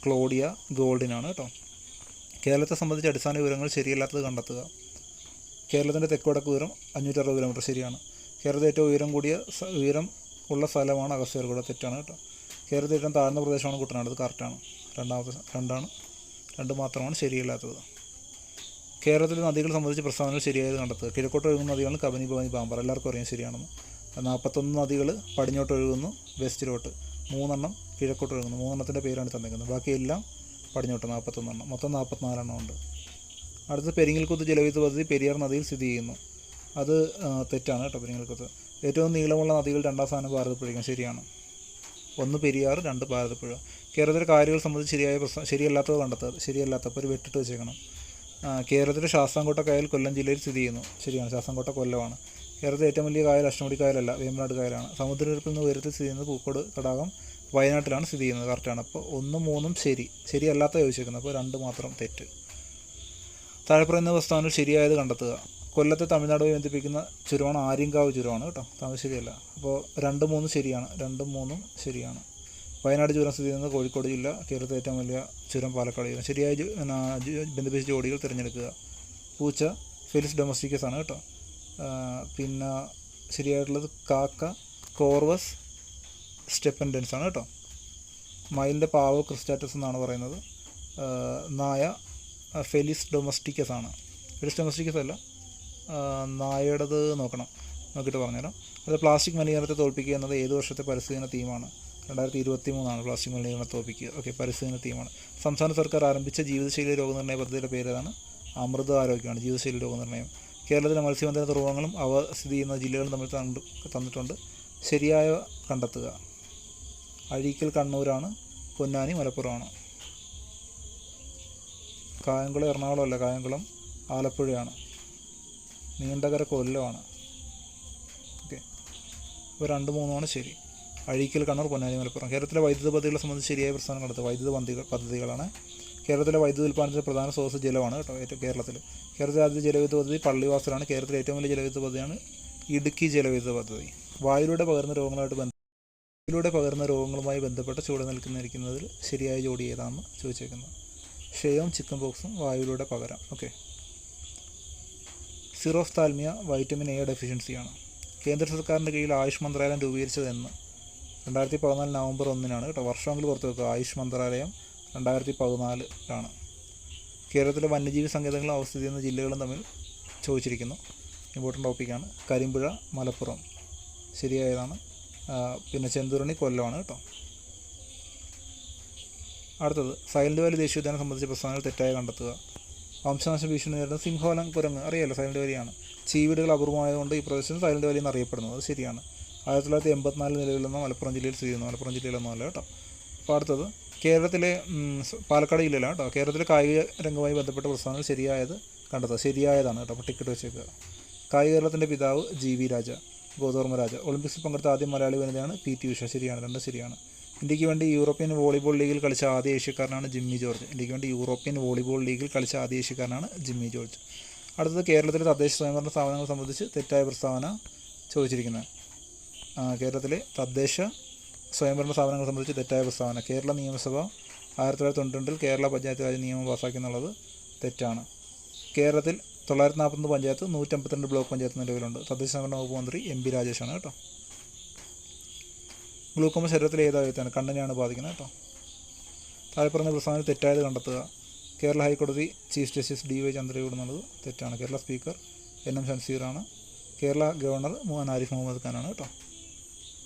ക്ലോഡിയ ഗോൾഡിനാണ് കേട്ടോ. കേരളത്തെ സംബന്ധിച്ച് അടിസ്ഥാന വിവരങ്ങൾ ശരിയല്ലാത്തത് കണ്ടെത്തുക. കേരളത്തിൻ്റെ തെക്കുവടക്ക് ഉയരം 560 കിലോമീറ്റർ. ശരിയാണ്. കേരളത്തിൽ ഏറ്റവും ഉയരം ഉള്ള സ്ഥലമാണ് അഗസ്ത്യർകൂടം. തെറ്റാണ് കേട്ടോ. കേരളത്തിൽ ഏറ്റവും താഴ്ന്ന പ്രദേശമാണ് കുട്ടനാട്. അത് കറക്റ്റാണ്. രണ്ട് മാത്രമാണ് ശരിയല്ലാത്തത്. കേരളത്തിലെ നദികളെ സംബന്ധിച്ച് പ്രസ്താവനകൾ ശരിയായത് കണ്ടെത്തുക. കിഴക്കോട്ട് ഒഴുകുന്ന നദികളാണ് കബനി, ഭവാനി, പാമ്പാർ. എല്ലാവർക്കും അറിയാം ശരിയാണെന്ന്. 41 നദികൾ പടിഞ്ഞോട്ട് ഒഴുകുന്നു വെസ്റ്റിലോട്ട്. 3 കിഴക്കോട്ട് ഒഴുകുന്നു. 3 പേരാണ് തന്നിരിക്കുന്നത്. ബാക്കി എല്ലാം പടിഞ്ഞോട്ട്. 41 മൊത്തം 44 ഉണ്ട്. അടുത്ത് പെരിങ്ങൽകുത്ത് ജലവിദ്യുത് പദ്ധതി പെരിയാർ നദിയിൽ സ്ഥിതി ചെയ്യുന്നു. അത് തെറ്റാണ് കേട്ടോ. പെരിങ്ങൽകുത്ത് ഏറ്റവും നീളമുള്ള നദികൾ 2ാം സ്ഥാനം ഭാരതപ്പുഴയ്ക്കാണ്. ശരിയാണ്. 1 പെരിയാർ, 2 ഭാരതപ്പുഴ. കേരളത്തിലെ കായലുകൾ സംബന്ധിച്ച് ശരിയല്ലാത്തത് കണ്ടെത്തുക. ശരിയല്ലാത്തപ്പോൾ ഒരു വെട്ടിട്ട് വെച്ചേക്കണം. കേരളത്തിലെ ശാസ്താംകോട്ട കായൽ കൊല്ലം ജില്ലയിൽ സ്ഥിതി ചെയ്യുന്നു. ശരിയാണ്. ശാസ്താംകോട്ട കൊല്ലമാണ്. കേരളത്തിലെ ഏറ്റവും വലിയ കായൽ അഷ്ടമുടി കായലല്ല, വേമ്പനാട് കായലാണ്. സമുദ്രനിരപ്പിൽ നിന്ന് ഉയരത്തിൽ സ്ഥിതി ചെയ്യുന്നത് പൂക്കോട് തടാകം വയനാട്ടിലാണ് സ്ഥിതി ചെയ്യുന്നത്. കറക്റ്റാണ്. അപ്പോൾ 1, 3 ശരിയല്ലാത്ത ചോദിച്ചേക്കുന്നത്. അപ്പോൾ 2 മാത്രം തെറ്റ്. താഴെ പറയുന്ന പ്രസ്താവനകൾ ശരിയായത് കണ്ടെത്തുക. കൊല്ലത്തെ തമിഴ്നാടുമായി ബന്ധിപ്പിക്കുന്ന ചുരമാണ് ആര്യങ്കാവ് ചുരമാണ് കേട്ടോ. ശരിയല്ല. അപ്പോൾ 2, 3 ശരിയാണ്. 2, 3 ശരിയാണ്. വയനാട് ചുരം സ്ഥിതി ചെയ്യുന്നത് കോഴിക്കോട് ജില്ല. കേരളത്തിലെ ഏറ്റവും വലിയ ചുരം പാലക്കാട് ജില്ല. ശരിയായ ബന്ധിപ്പിച്ച ജോഡികൾ തിരഞ്ഞെടുക്കുക. പൂച്ച ഫെലിസ് ഡൊമസ്റ്റിക്കസ് ആണ് കേട്ടോ. പിന്നെ ശരിയായിട്ടുള്ളത് കാക്ക കോർവസ് സ്റ്റെപ്പൻഡൻസ് ആണ് കേട്ടോ. മയിലിൻ്റെ പാവോ ക്രിസ്റ്റാറ്റസ് എന്നാണ് പറയുന്നത്. നായ ഫെലിസ് ഡൊമസ്റ്റിക്കസ് ആണ്. ഫെലിസ് ഡൊമസ്റ്റിക്കസ് അല്ല, നായയുടേത് നോക്കിയിട്ട് പറഞ്ഞുതരാം. അത് പ്ലാസ്റ്റിക് മലിനീകരണത്തെ തോൽപ്പിക്കുക എന്നത് ഏത് വർഷത്തെ പരിസ്ഥിതി തീമാണ്? 2023 പ്ലാസ്റ്റിക് മലിനീകരണത്തെ തോൽപ്പിക്കുക. ഓക്കെ, പരിസ്ഥിതി തീമാണ്. സംസ്ഥാന സർക്കാർ ആരംഭിച്ച ജീവിതശൈലി രോഗനിർണയ പദ്ധതിയുടെ പേര് ഏതാണ്? അമൃത ആരോഗ്യമാണ് ജീവിതശൈലി രോഗനിർണയം. കേരളത്തിലെ മത്സ്യബന്ധന തുറമുഖങ്ങളും അവ സ്ഥിതി ചെയ്യുന്ന ജില്ലകളും തമ്മിൽ തന്നിട്ടുണ്ട്. ശരിയായ കണ്ടെത്തുക. അഴീക്കൽ കണ്ണൂരാണ്. പൊന്നാനി മലപ്പുറമാണ്. കായംകുളം എറണാകുളം അല്ല, കായംകുളം ആലപ്പുഴയാണ്. നീണ്ടകര കൊല്ലമാണ്. ഓക്കെ, ഇപ്പോൾ 2, 3 ശരി. അഴീക്കൽ കണ്ണൂർ, പൊന്നാനി മലപ്പുറം. കേരളത്തിലെ വൈദ്യുത പദ്ധതികളെ സംബന്ധിച്ച് ശരിയായ പ്രസ്ഥാനം കണ്ടെത്തുക. വൈദ്യുത പദ്ധതികളാണ്. കേരളത്തിലെ വൈദ്യുതി ഉൽപ്പാദനത്തിൻ്റെ പ്രധാന സ്രോതസ് ജലമാണ് കേട്ടോ. കേരളത്തിലെ ആദ്യ ജലവിദ്യുത് പദ്ധതി പള്ളിവാസലാണ്. കേരളത്തിലെ ഏറ്റവും വലിയ ജലവിദ്യുത് പദ്ധതിയാണ് ഇടുക്കി ജലവിദ്യുത് പദ്ധതി. വായുവിലൂടെ പകരുന്ന രോഗങ്ങളുമായി ബന്ധപ്പെട്ട ചുവടെ നിൽക്കുന്നതിൽ ശരിയായ ജോഡി ഏതാണെന്ന് ചോദിച്ചേക്കുന്നത്. ക്ഷയവും ചിക്കൻ ബോക്സും വായുവിലൂടെ പകരാം. ഓക്കെ. സിറോഫ്താൽമിയ വൈറ്റമിൻ എ ഡെഫിഷ്യൻസിയാണ്. കേന്ദ്ര സർക്കാരിൻ്റെ കീഴിൽ ആയുഷ് മന്ത്രാലയം രൂപീകരിച്ചതെന്ന്? 2014 നവംബർ 1 കേട്ടോ. വർഷമെങ്കിലും പുറത്തു വെക്കുക. ആയുഷ് മന്ത്രാലയം 2014 കേരളത്തിലെ വന്യജീവി സങ്കേതങ്ങളും അവ സ്ഥിതി ചെയ്യുന്ന ജില്ലകളും തമ്മിൽ ചോദിച്ചിരിക്കുന്നു. ഇമ്പോർട്ടൻ്റ് ടോപ്പിക്കാണ്. കരിമ്പുഴ മലപ്പുറം ശരിയായതാണ്. പിന്നെ ചെന്തുരുണി കൊല്ലമാണ് കേട്ടോ. അടുത്തത് സൈലൻറ്റ് വാലി ദേശീയോദ്യാനം സംബന്ധിച്ച പ്രസ്താവനകൾ തെറ്റായി കണ്ടെത്തുക. വംശനാശ ഭീഷണി നേരിടുന്ന സിംഹോലം കുരങ്ങ് അറിയാലോ, സൈലൻറ്റ് വാലിയാണ്. ചീവീടുകൾ അപൂർവമായതുകൊണ്ട് ഈ പ്രദേശം സൈലൻറ്റ് വാലി എന്നറിയപ്പെടുന്നത്. അത് ശരിയാണ്. 1984 നിലവിൽ നിന്ന് മലപ്പുറം ജില്ലയിൽ സ്ഥിതി ചെയ്യുന്നു. മലപ്പുറം ജില്ലയിലൊന്നുമല്ല കേട്ടോ. അപ്പോൾ അടുത്തത് കേരളത്തിലെ പാലക്കാട് ജില്ലയിലാണ് കേട്ടോ. കേരളത്തിലെ കായിക രംഗവുമായി ബന്ധപ്പെട്ട പ്രസ്താവനകൾ ശരിയായത് കണ്ടെത്തുക. ശരിയായതാണ് കേട്ടോ. അപ്പോൾ ടിക്കറ്റ് വെച്ചേക്കുക. കായിക കേരളത്തിൻ്റെ പിതാവ് GV രാജ, ഗോതവർമ്മ രാജ. ഒളിമ്പിക്സിൽ പങ്കെടുത്ത ആദ്യ മലയാളി വനിതയാണ് PT ഉഷ. ശരിയാണ്. 2 ശരിയാണ്. ഇന്ത്യക്ക് വേണ്ടി യൂറോപ്യൻ വോളിബോൾ ലീഗിൽ കളിച്ച ആദ്യ ഏഷ്യക്കാരനാണ് ജിമ്മി ജോർജ്. ഇന്ത്യക്ക് വേണ്ടി യൂറോപ്യൻ വോളിബോൾ ലീഗിൽ കളിച്ച ആദ്യ ഏഷ്യക്കാരനാണ് ജിമ്മി ജോർജ്. അടുത്തത് കേരളത്തിലെ തദ്ദേശ സ്വയംഭരണ സ്ഥാപനങ്ങളെ സംബന്ധിച്ച് തെറ്റായ പ്രസ്താവന ചോദിച്ചിരിക്കുന്നത്. കേരളത്തിലെ തദ്ദേശ സ്വയംഭരണ സ്ഥാപനങ്ങളെ സംബന്ധിച്ച് തെറ്റായ പ്രസ്താവന. കേരള നിയമസഭ 1992 കേരള പഞ്ചായത്ത് രാജ് നിയമം പാസ്സാക്കി എന്നുള്ളത് തെറ്റാണ്. കേരളത്തിൽ 941 പഞ്ചായത്ത്, 152 ബ്ലോക്ക് പഞ്ചായത്ത് നിലവിലുണ്ട്. തദ്ദേശ സ്വയംഭരണ വകുപ്പ് മന്ത്രി MP രാജേഷാണ് കേട്ടോ. ഗ്ലൂക്കോമ ശരീരത്തിലെ ഏതാവയത്താണ്? കണ്ണിനെയാണ് ബാധിക്കുന്നത് കേട്ടോ. താഴെ പറഞ്ഞ പ്രസ്താവന തെറ്റായത് കണ്ടെത്തുക. കേരള ഹൈക്കോടതി ചീഫ് ജസ്റ്റിസ് DY ചന്ദ്രചൂഡ് എന്നുള്ളത് തെറ്റാണ്. കേരള സ്പീക്കർ NM ഷംസീറാണ്. കേരള ഗവർണർ ആരിഫ് മുഹമ്മദ് ഖാനാണ് കേട്ടോ.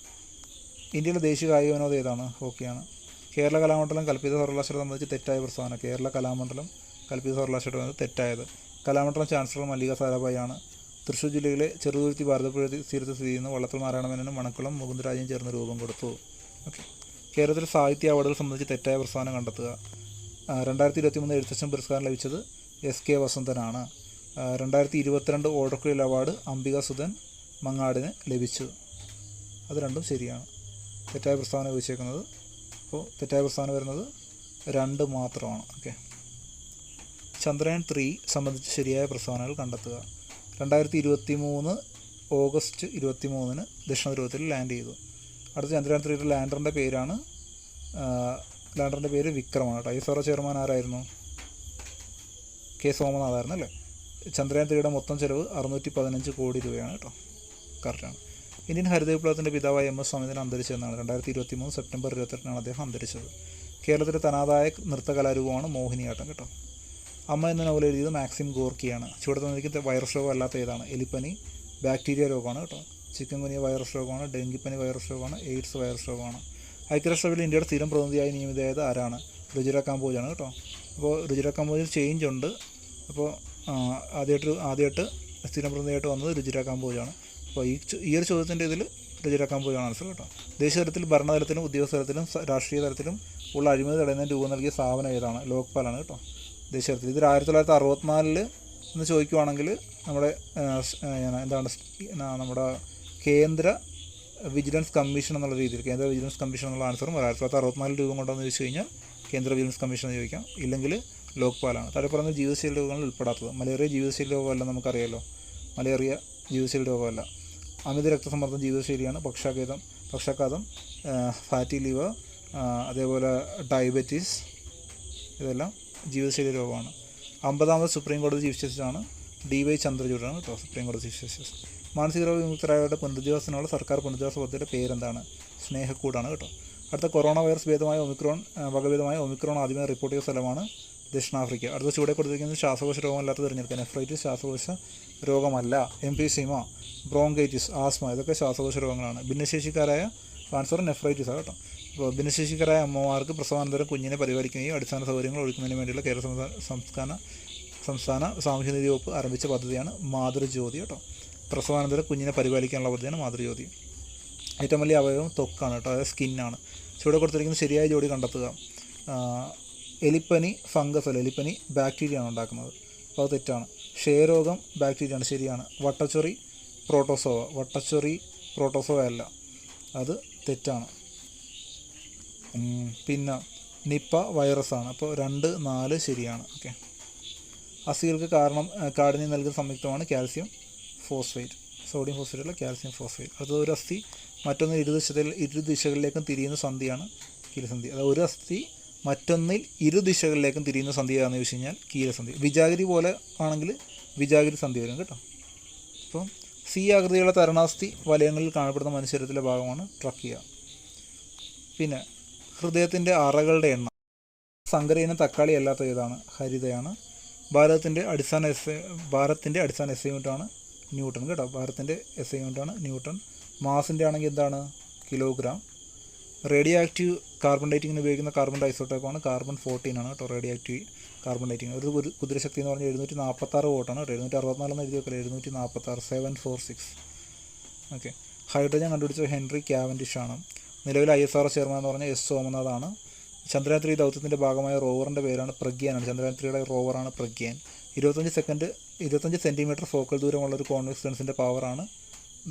ഇന്ത്യയിലെ ദേശീയ കായിക വിനോദം ഏതാണ്? ഹോക്കിയാണ്. കേരള കലാമണ്ഡലം കൽപ്പിത സർവകലാശാല സംബന്ധിച്ച് തെറ്റായ പ്രസ്താവന. കേരള കലാമണ്ഡലം കൽപ്പിത സർവകലാശാല തെറ്റായത്. കലാമണ്ഡലം ചാൻസലർ മല്ലിക സാരാഭായിയാണ്. തൃശ്ശൂർ ജില്ലയിലെ ചെറുതുരുത്തി ഭാരതപ്പുഴ തീരത്ത് സ്ഥിതി ചെയ്യുന്ന വള്ളത്തോൾ നാരായണമേനോനും മണക്കുളം മുകുന്ദരാജയും ചേർന്ന് രൂപം കൊടുത്തു. ഓക്കെ. കേരളത്തിലെ സാഹിത്യ അവാർഡുകൾ സംബന്ധിച്ച് തെറ്റായ പ്രസ്താവന കണ്ടെത്തുക. 2023 എഴുത്തച്ഛൻ പുരസ്കാരം ലഭിച്ചത് SK വസന്തനാണ്. 2022 ഓടക്കുഴൽ അവാർഡ് അംബിക സുധൻ മങ്ങാടിന് ലഭിച്ചു. അത് രണ്ടും ശരിയാണ്. തെറ്റായ പ്രസ്താവന ചോദിച്ചേക്കുന്നത്. അപ്പോൾ തെറ്റായ പ്രസ്താവന വരുന്നത് 2 മാത്രമാണ്. ഓക്കെ. ചന്ദ്രയാൻ 3 സംബന്ധിച്ച് ശരിയായ പ്രസ്താവനകൾ കണ്ടെത്തുക. 2023 ഓഗസ്റ്റ് 23 ദക്ഷിണ ധ്രുവത്തിൽ ലാൻഡ് ചെയ്തു. അടുത്ത ചന്ദ്രയാൻ 3യുടെ ലാൻഡറിൻ്റെ പേര് വിക്രമാണ് കേട്ടോ. ISRO ചെയർമാൻ ആരായിരുന്നു? കെ സോമനാഥായിരുന്നു അല്ലേ. ചന്ദ്രയാൻ 3യുടെ മൊത്തം ചിലവ് 615 കോടി രൂപയാണ് കേട്ടോ. കറക്റ്റാണ്. ഇന്ത്യൻ ഹരിത വിപ്ലവത്തിൻ്റെ പിതാവായ MS സ്വാമിനാഥൻ അന്തരിച്ചതെന്നാണ്. 2023 സെപ്റ്റംബർ 28 അദ്ദേഹം അന്തരിച്ചത്. കേരളത്തിലെ തനതായ നൃത്തകലാരൂപമാണ് മോഹിനിയാട്ടം കേട്ടോ. അമ്മ എന്ന നോവൽ എഴുതിയത് മാക്സിം ഗോർക്കിയാണ്. ചുവടെ തന്നിരിക്കുന്ന വൈറസ് രോഗം അല്ലാത്ത ഏതാണ്? എലിപ്പനി ബാക്ടീരിയ രോഗമാണ് കേട്ടോ. ചിക്കൻ ഗുനിയ വൈറസ് രോഗമാണ്. ഡെങ്കിപ്പനി വൈറസ് രോഗമാണ്. എയ്ഡ്സ് വൈറസ് രോഗമാണ്. ഐക്യരാഷ്ട്രസഭയിൽ ഇന്ത്യയുടെ സ്ഥിരം പ്രതിനിധിയായി നിയമിതയായത് ആരാണ്? രുചിര കാമ്പോജാണ് കേട്ടോ. അപ്പോൾ രുചിര കാമ്പോജിൽ ചേഞ്ച് ഉണ്ട്. അപ്പോൾ ആദ്യമായിട്ട് സ്ഥിരം പ്രതിനിധിയായിട്ട് വന്നത് രുചിര കാമ്പോജാണ്. അപ്പോൾ ഈ ഒരു ചോദ്യത്തിൻ്റെ ഇതിൽ രുചിര കാമ്പോജാണ് ആൻസർ കേട്ടോ. ദേശീയ തലത്തിലും ഭരണതലത്തിലും ഉദ്യോഗസ്ഥ തലത്തിലും രാഷ്ട്രീയ തലത്തിലും ഉള്ള അഴിമതി തടയുന്നതിന് രൂപം നൽകിയ സ്ഥാപനം ഏതാണ്? ലോക്പാലാണ് കേട്ടോ. ദേശീയ തലത്തിൽ ഇത് 1964 എന്ന് ചോദിക്കുവാണെങ്കിൽ നമ്മുടെ കേന്ദ്ര വിജിലൻസ് കമ്മീഷൻ എന്നുള്ള രീതിയിൽ കേന്ദ്ര വിജിലൻസ് കമ്മീഷൻ എന്നുള്ള ആൻസറും 1964 രൂപം കൊണ്ടെന്ന് ചോദിച്ചു കഴിഞ്ഞാൽ കേന്ദ്ര വിജിലൻസ് കമ്മീഷൻ എന്ന് ചോദിക്കാം. ഇല്ലെങ്കിൽ ലോക്പാലാണ്. താഴെ പറയുന്ന ജീവിതശൈലി രോഗങ്ങളിൽ ഉൾപ്പെടാത്തത്. മലേറിയ ജീവിതശൈലി രോഗമല്ല, നമുക്കറിയാമല്ലോ. മലേറിയ ജീവിതശൈലി രോഗമല്ല. അമിത രക്തസമ്മർദ്ദം ജീവിതശൈലിയാണ്. പക്ഷാഘാതം, ഫാറ്റി ലിവർ, അതേപോലെ ഡയബറ്റീസ്, ഇതെല്ലാം ജീവിതശൈലി രോഗമാണ്. 50ാമത് സുപ്രീം കോടതി ചീഫ് ജസ്റ്റിസാണ് DY ചന്ദ്രചൂഡാണ് കേട്ടോ. സുപ്രീം കോടതി ചീഫ് ജസ്റ്റിസ്. മാനസിക രോഗ വിമുക്തരായവരുടെ പുനരധിവാസത്തിനുള്ള സർക്കാർ പുനരധിവാസ പദ്ധതിയുടെ പേരെന്താണ്? സ്നേഹക്കൂടാണ് കേട്ടോ. അടുത്ത കൊറോണ വൈറസ് വകഭേദമായ ഒമിക്രോൺ ആദ്യമായി റിപ്പോർട്ട് ചെയ്ത സ്ഥലമാണ് ദക്ഷിണാഫ്രിക്ക. അടുത്ത ചൂടെ കൊടുത്തിരിക്കുന്നത് ശ്വാസകോശ രോഗമല്ലാത്ത തിരഞ്ഞെടുക്കുക. നെഫ്രൈറ്റിസ് ശ്വാസകോശ രോഗമല്ല. എംഫീസിമ, ബ്രോങ്കൈറ്റിസ്, ആസ്മ, ഇതൊക്കെ ശ്വാസകോശ രോഗങ്ങളാണ്. ഭിന്നശേഷിക്കാരായ ആൻസർ നെഫ്രൈറ്റിസാണ് കേട്ടോ. അപ്പോൾ ഭിന്നശേഷിക്കാരായ അമ്മമാർക്ക് പ്രസവാനന്തരം കുഞ്ഞിനെ പരിപാലിക്കുകയും അടിസ്ഥാന സൗകര്യങ്ങൾ ഒരുക്കുന്നതിന് വേണ്ടിയുള്ള കേരള സംസ്ഥാന സാമൂഹ്യനീതി വകുപ്പ് ആരംഭിച്ച പദ്ധതിയാണ് മാതൃജ്യോതി കേട്ടോ. പ്രസവാനന്തരം കുഞ്ഞിനെ പരിപാലിക്കാനുള്ള പദ്ധതിയാണ് മാതൃജ്യോതി. ഏറ്റവും വലിയ അവയവം ത്വക്കാണ് കേട്ടോ, അതായത് സ്കിന്നാണ്. ചുവടെ കൊടുത്തിരിക്കുന്ന ശരിയായ ജോഡി കണ്ടെത്തുക. എലിപ്പനി ഫംഗസ് അല്ല, എലിപ്പനി ബാക്ടീരിയയാണ് ഉണ്ടാക്കുന്നത്. അപ്പോൾ അത് തെറ്റാണ്. ക്ഷയരോഗം ബാക്ടീരിയയാണ്, ശരിയാണ്. വട്ടച്ചൊറി പ്രോട്ടോസോവ അല്ല, അത് തെറ്റാണ്. പിന്നെ നിപ്പ വൈറസാണ്. അപ്പോൾ 2, 4 ശരിയാണ്. ഓക്കെ. അസ്ഥികൾക്ക് കാഠിന്യം നൽകുന്ന സംയുക്തമാണ് കാൽസ്യം ഫോസ്ഫേറ്റ്. സോഡിയം ഫോസ്ഫേറ്റ് അല്ല, കാൽസ്യം ഫോസ്ഫേറ്റ്. അടുത്തത് ഒരു അസ്ഥി മറ്റൊന്നിൽ ഇരു ദിശകളിലേക്കും തിരിയുന്ന സന്ധിയാണ് കീലസന്ധി. അതായത് ഒരു അസ്ഥി മറ്റൊന്നിൽ ഇരു ദിശകളിലേക്കും തിരിയുന്ന സന്ധി ഏതാണെന്ന് ചോദിച്ചു കഴിഞ്ഞാൽ കീലസന്ധി. വിജാഗിരി പോലെ ആണെങ്കിൽ വിജാഗിരി സന്ധി വരും കേട്ടോ. അപ്പം സി ആകൃതിയുള്ള തരണാസ്ഥി വലയങ്ങളിൽ കാണപ്പെടുന്ന മനുഷ്യരത്തിലെ ഭാഗമാണ് ട്രക്കിയ. പിന്നെ ഹൃദയത്തിൻ്റെ അറകളുടെ എണ്ണം. സങ്കര ഇനം തക്കാളി അല്ലാത്ത ഏതാണ്? ഹരിതയാണ്. ഭാരതത്തിൻ്റെ അടിസ്ഥാന എസ് ഐ യൂണിറ്റാണ് ന്യൂട്ടൺ കേട്ടോ. ഭാരതത്തിൻ്റെ എസ് ഐ യൂണിറ്റാണ് ന്യൂട്ടൺ. മാസിൻ്റെ ആണെങ്കിൽ എന്താണ്? കിലോഗ്രാം. റേഡിയോ ആക്റ്റീവ് കാർബൺ ഡേറ്റിങ്ങിന് ഉപയോഗിക്കുന്ന കാർബൺ ഐസോട്ടോപ്പാണ് കാർബൺ-14 ആണ് കേട്ടോ. Radio active carbon dating. ഒരു കുതിരശക്തി എന്ന് പറഞ്ഞാൽ 746 വോട്ടാണ് കേട്ടോ. 764 എന്ന് എഴുതി വെക്കല്ലേ, 746, 746. ഓക്കെ. ഹൈഡ്രജൻ കണ്ടുപിടിച്ച ഹെൻറി കാവൻഡിഷ് ആണ്. നിലവിലെ ISRO ചെയർമാൻ എന്ന് പറഞ്ഞാൽ S സോമനാഥാണ്. ചന്ദ്രയാൻ 3 ദൗത്യത്തിൻ്റെ ഭാഗമായ റോവറിൻ്റെ പേരാണ് പ്രഗ്യാനാണ്. ചന്ദ്രയാൻ 3യുടെ റോവറാണ് പ്രഗ്യാൻ. 25 സെൻറ്റിമീറ്റർ ഫോക്കൽ ദൂരമുള്ള ഒരു കോൺവെക്സ് ലെൻസിൻ്റെ പവറാണ്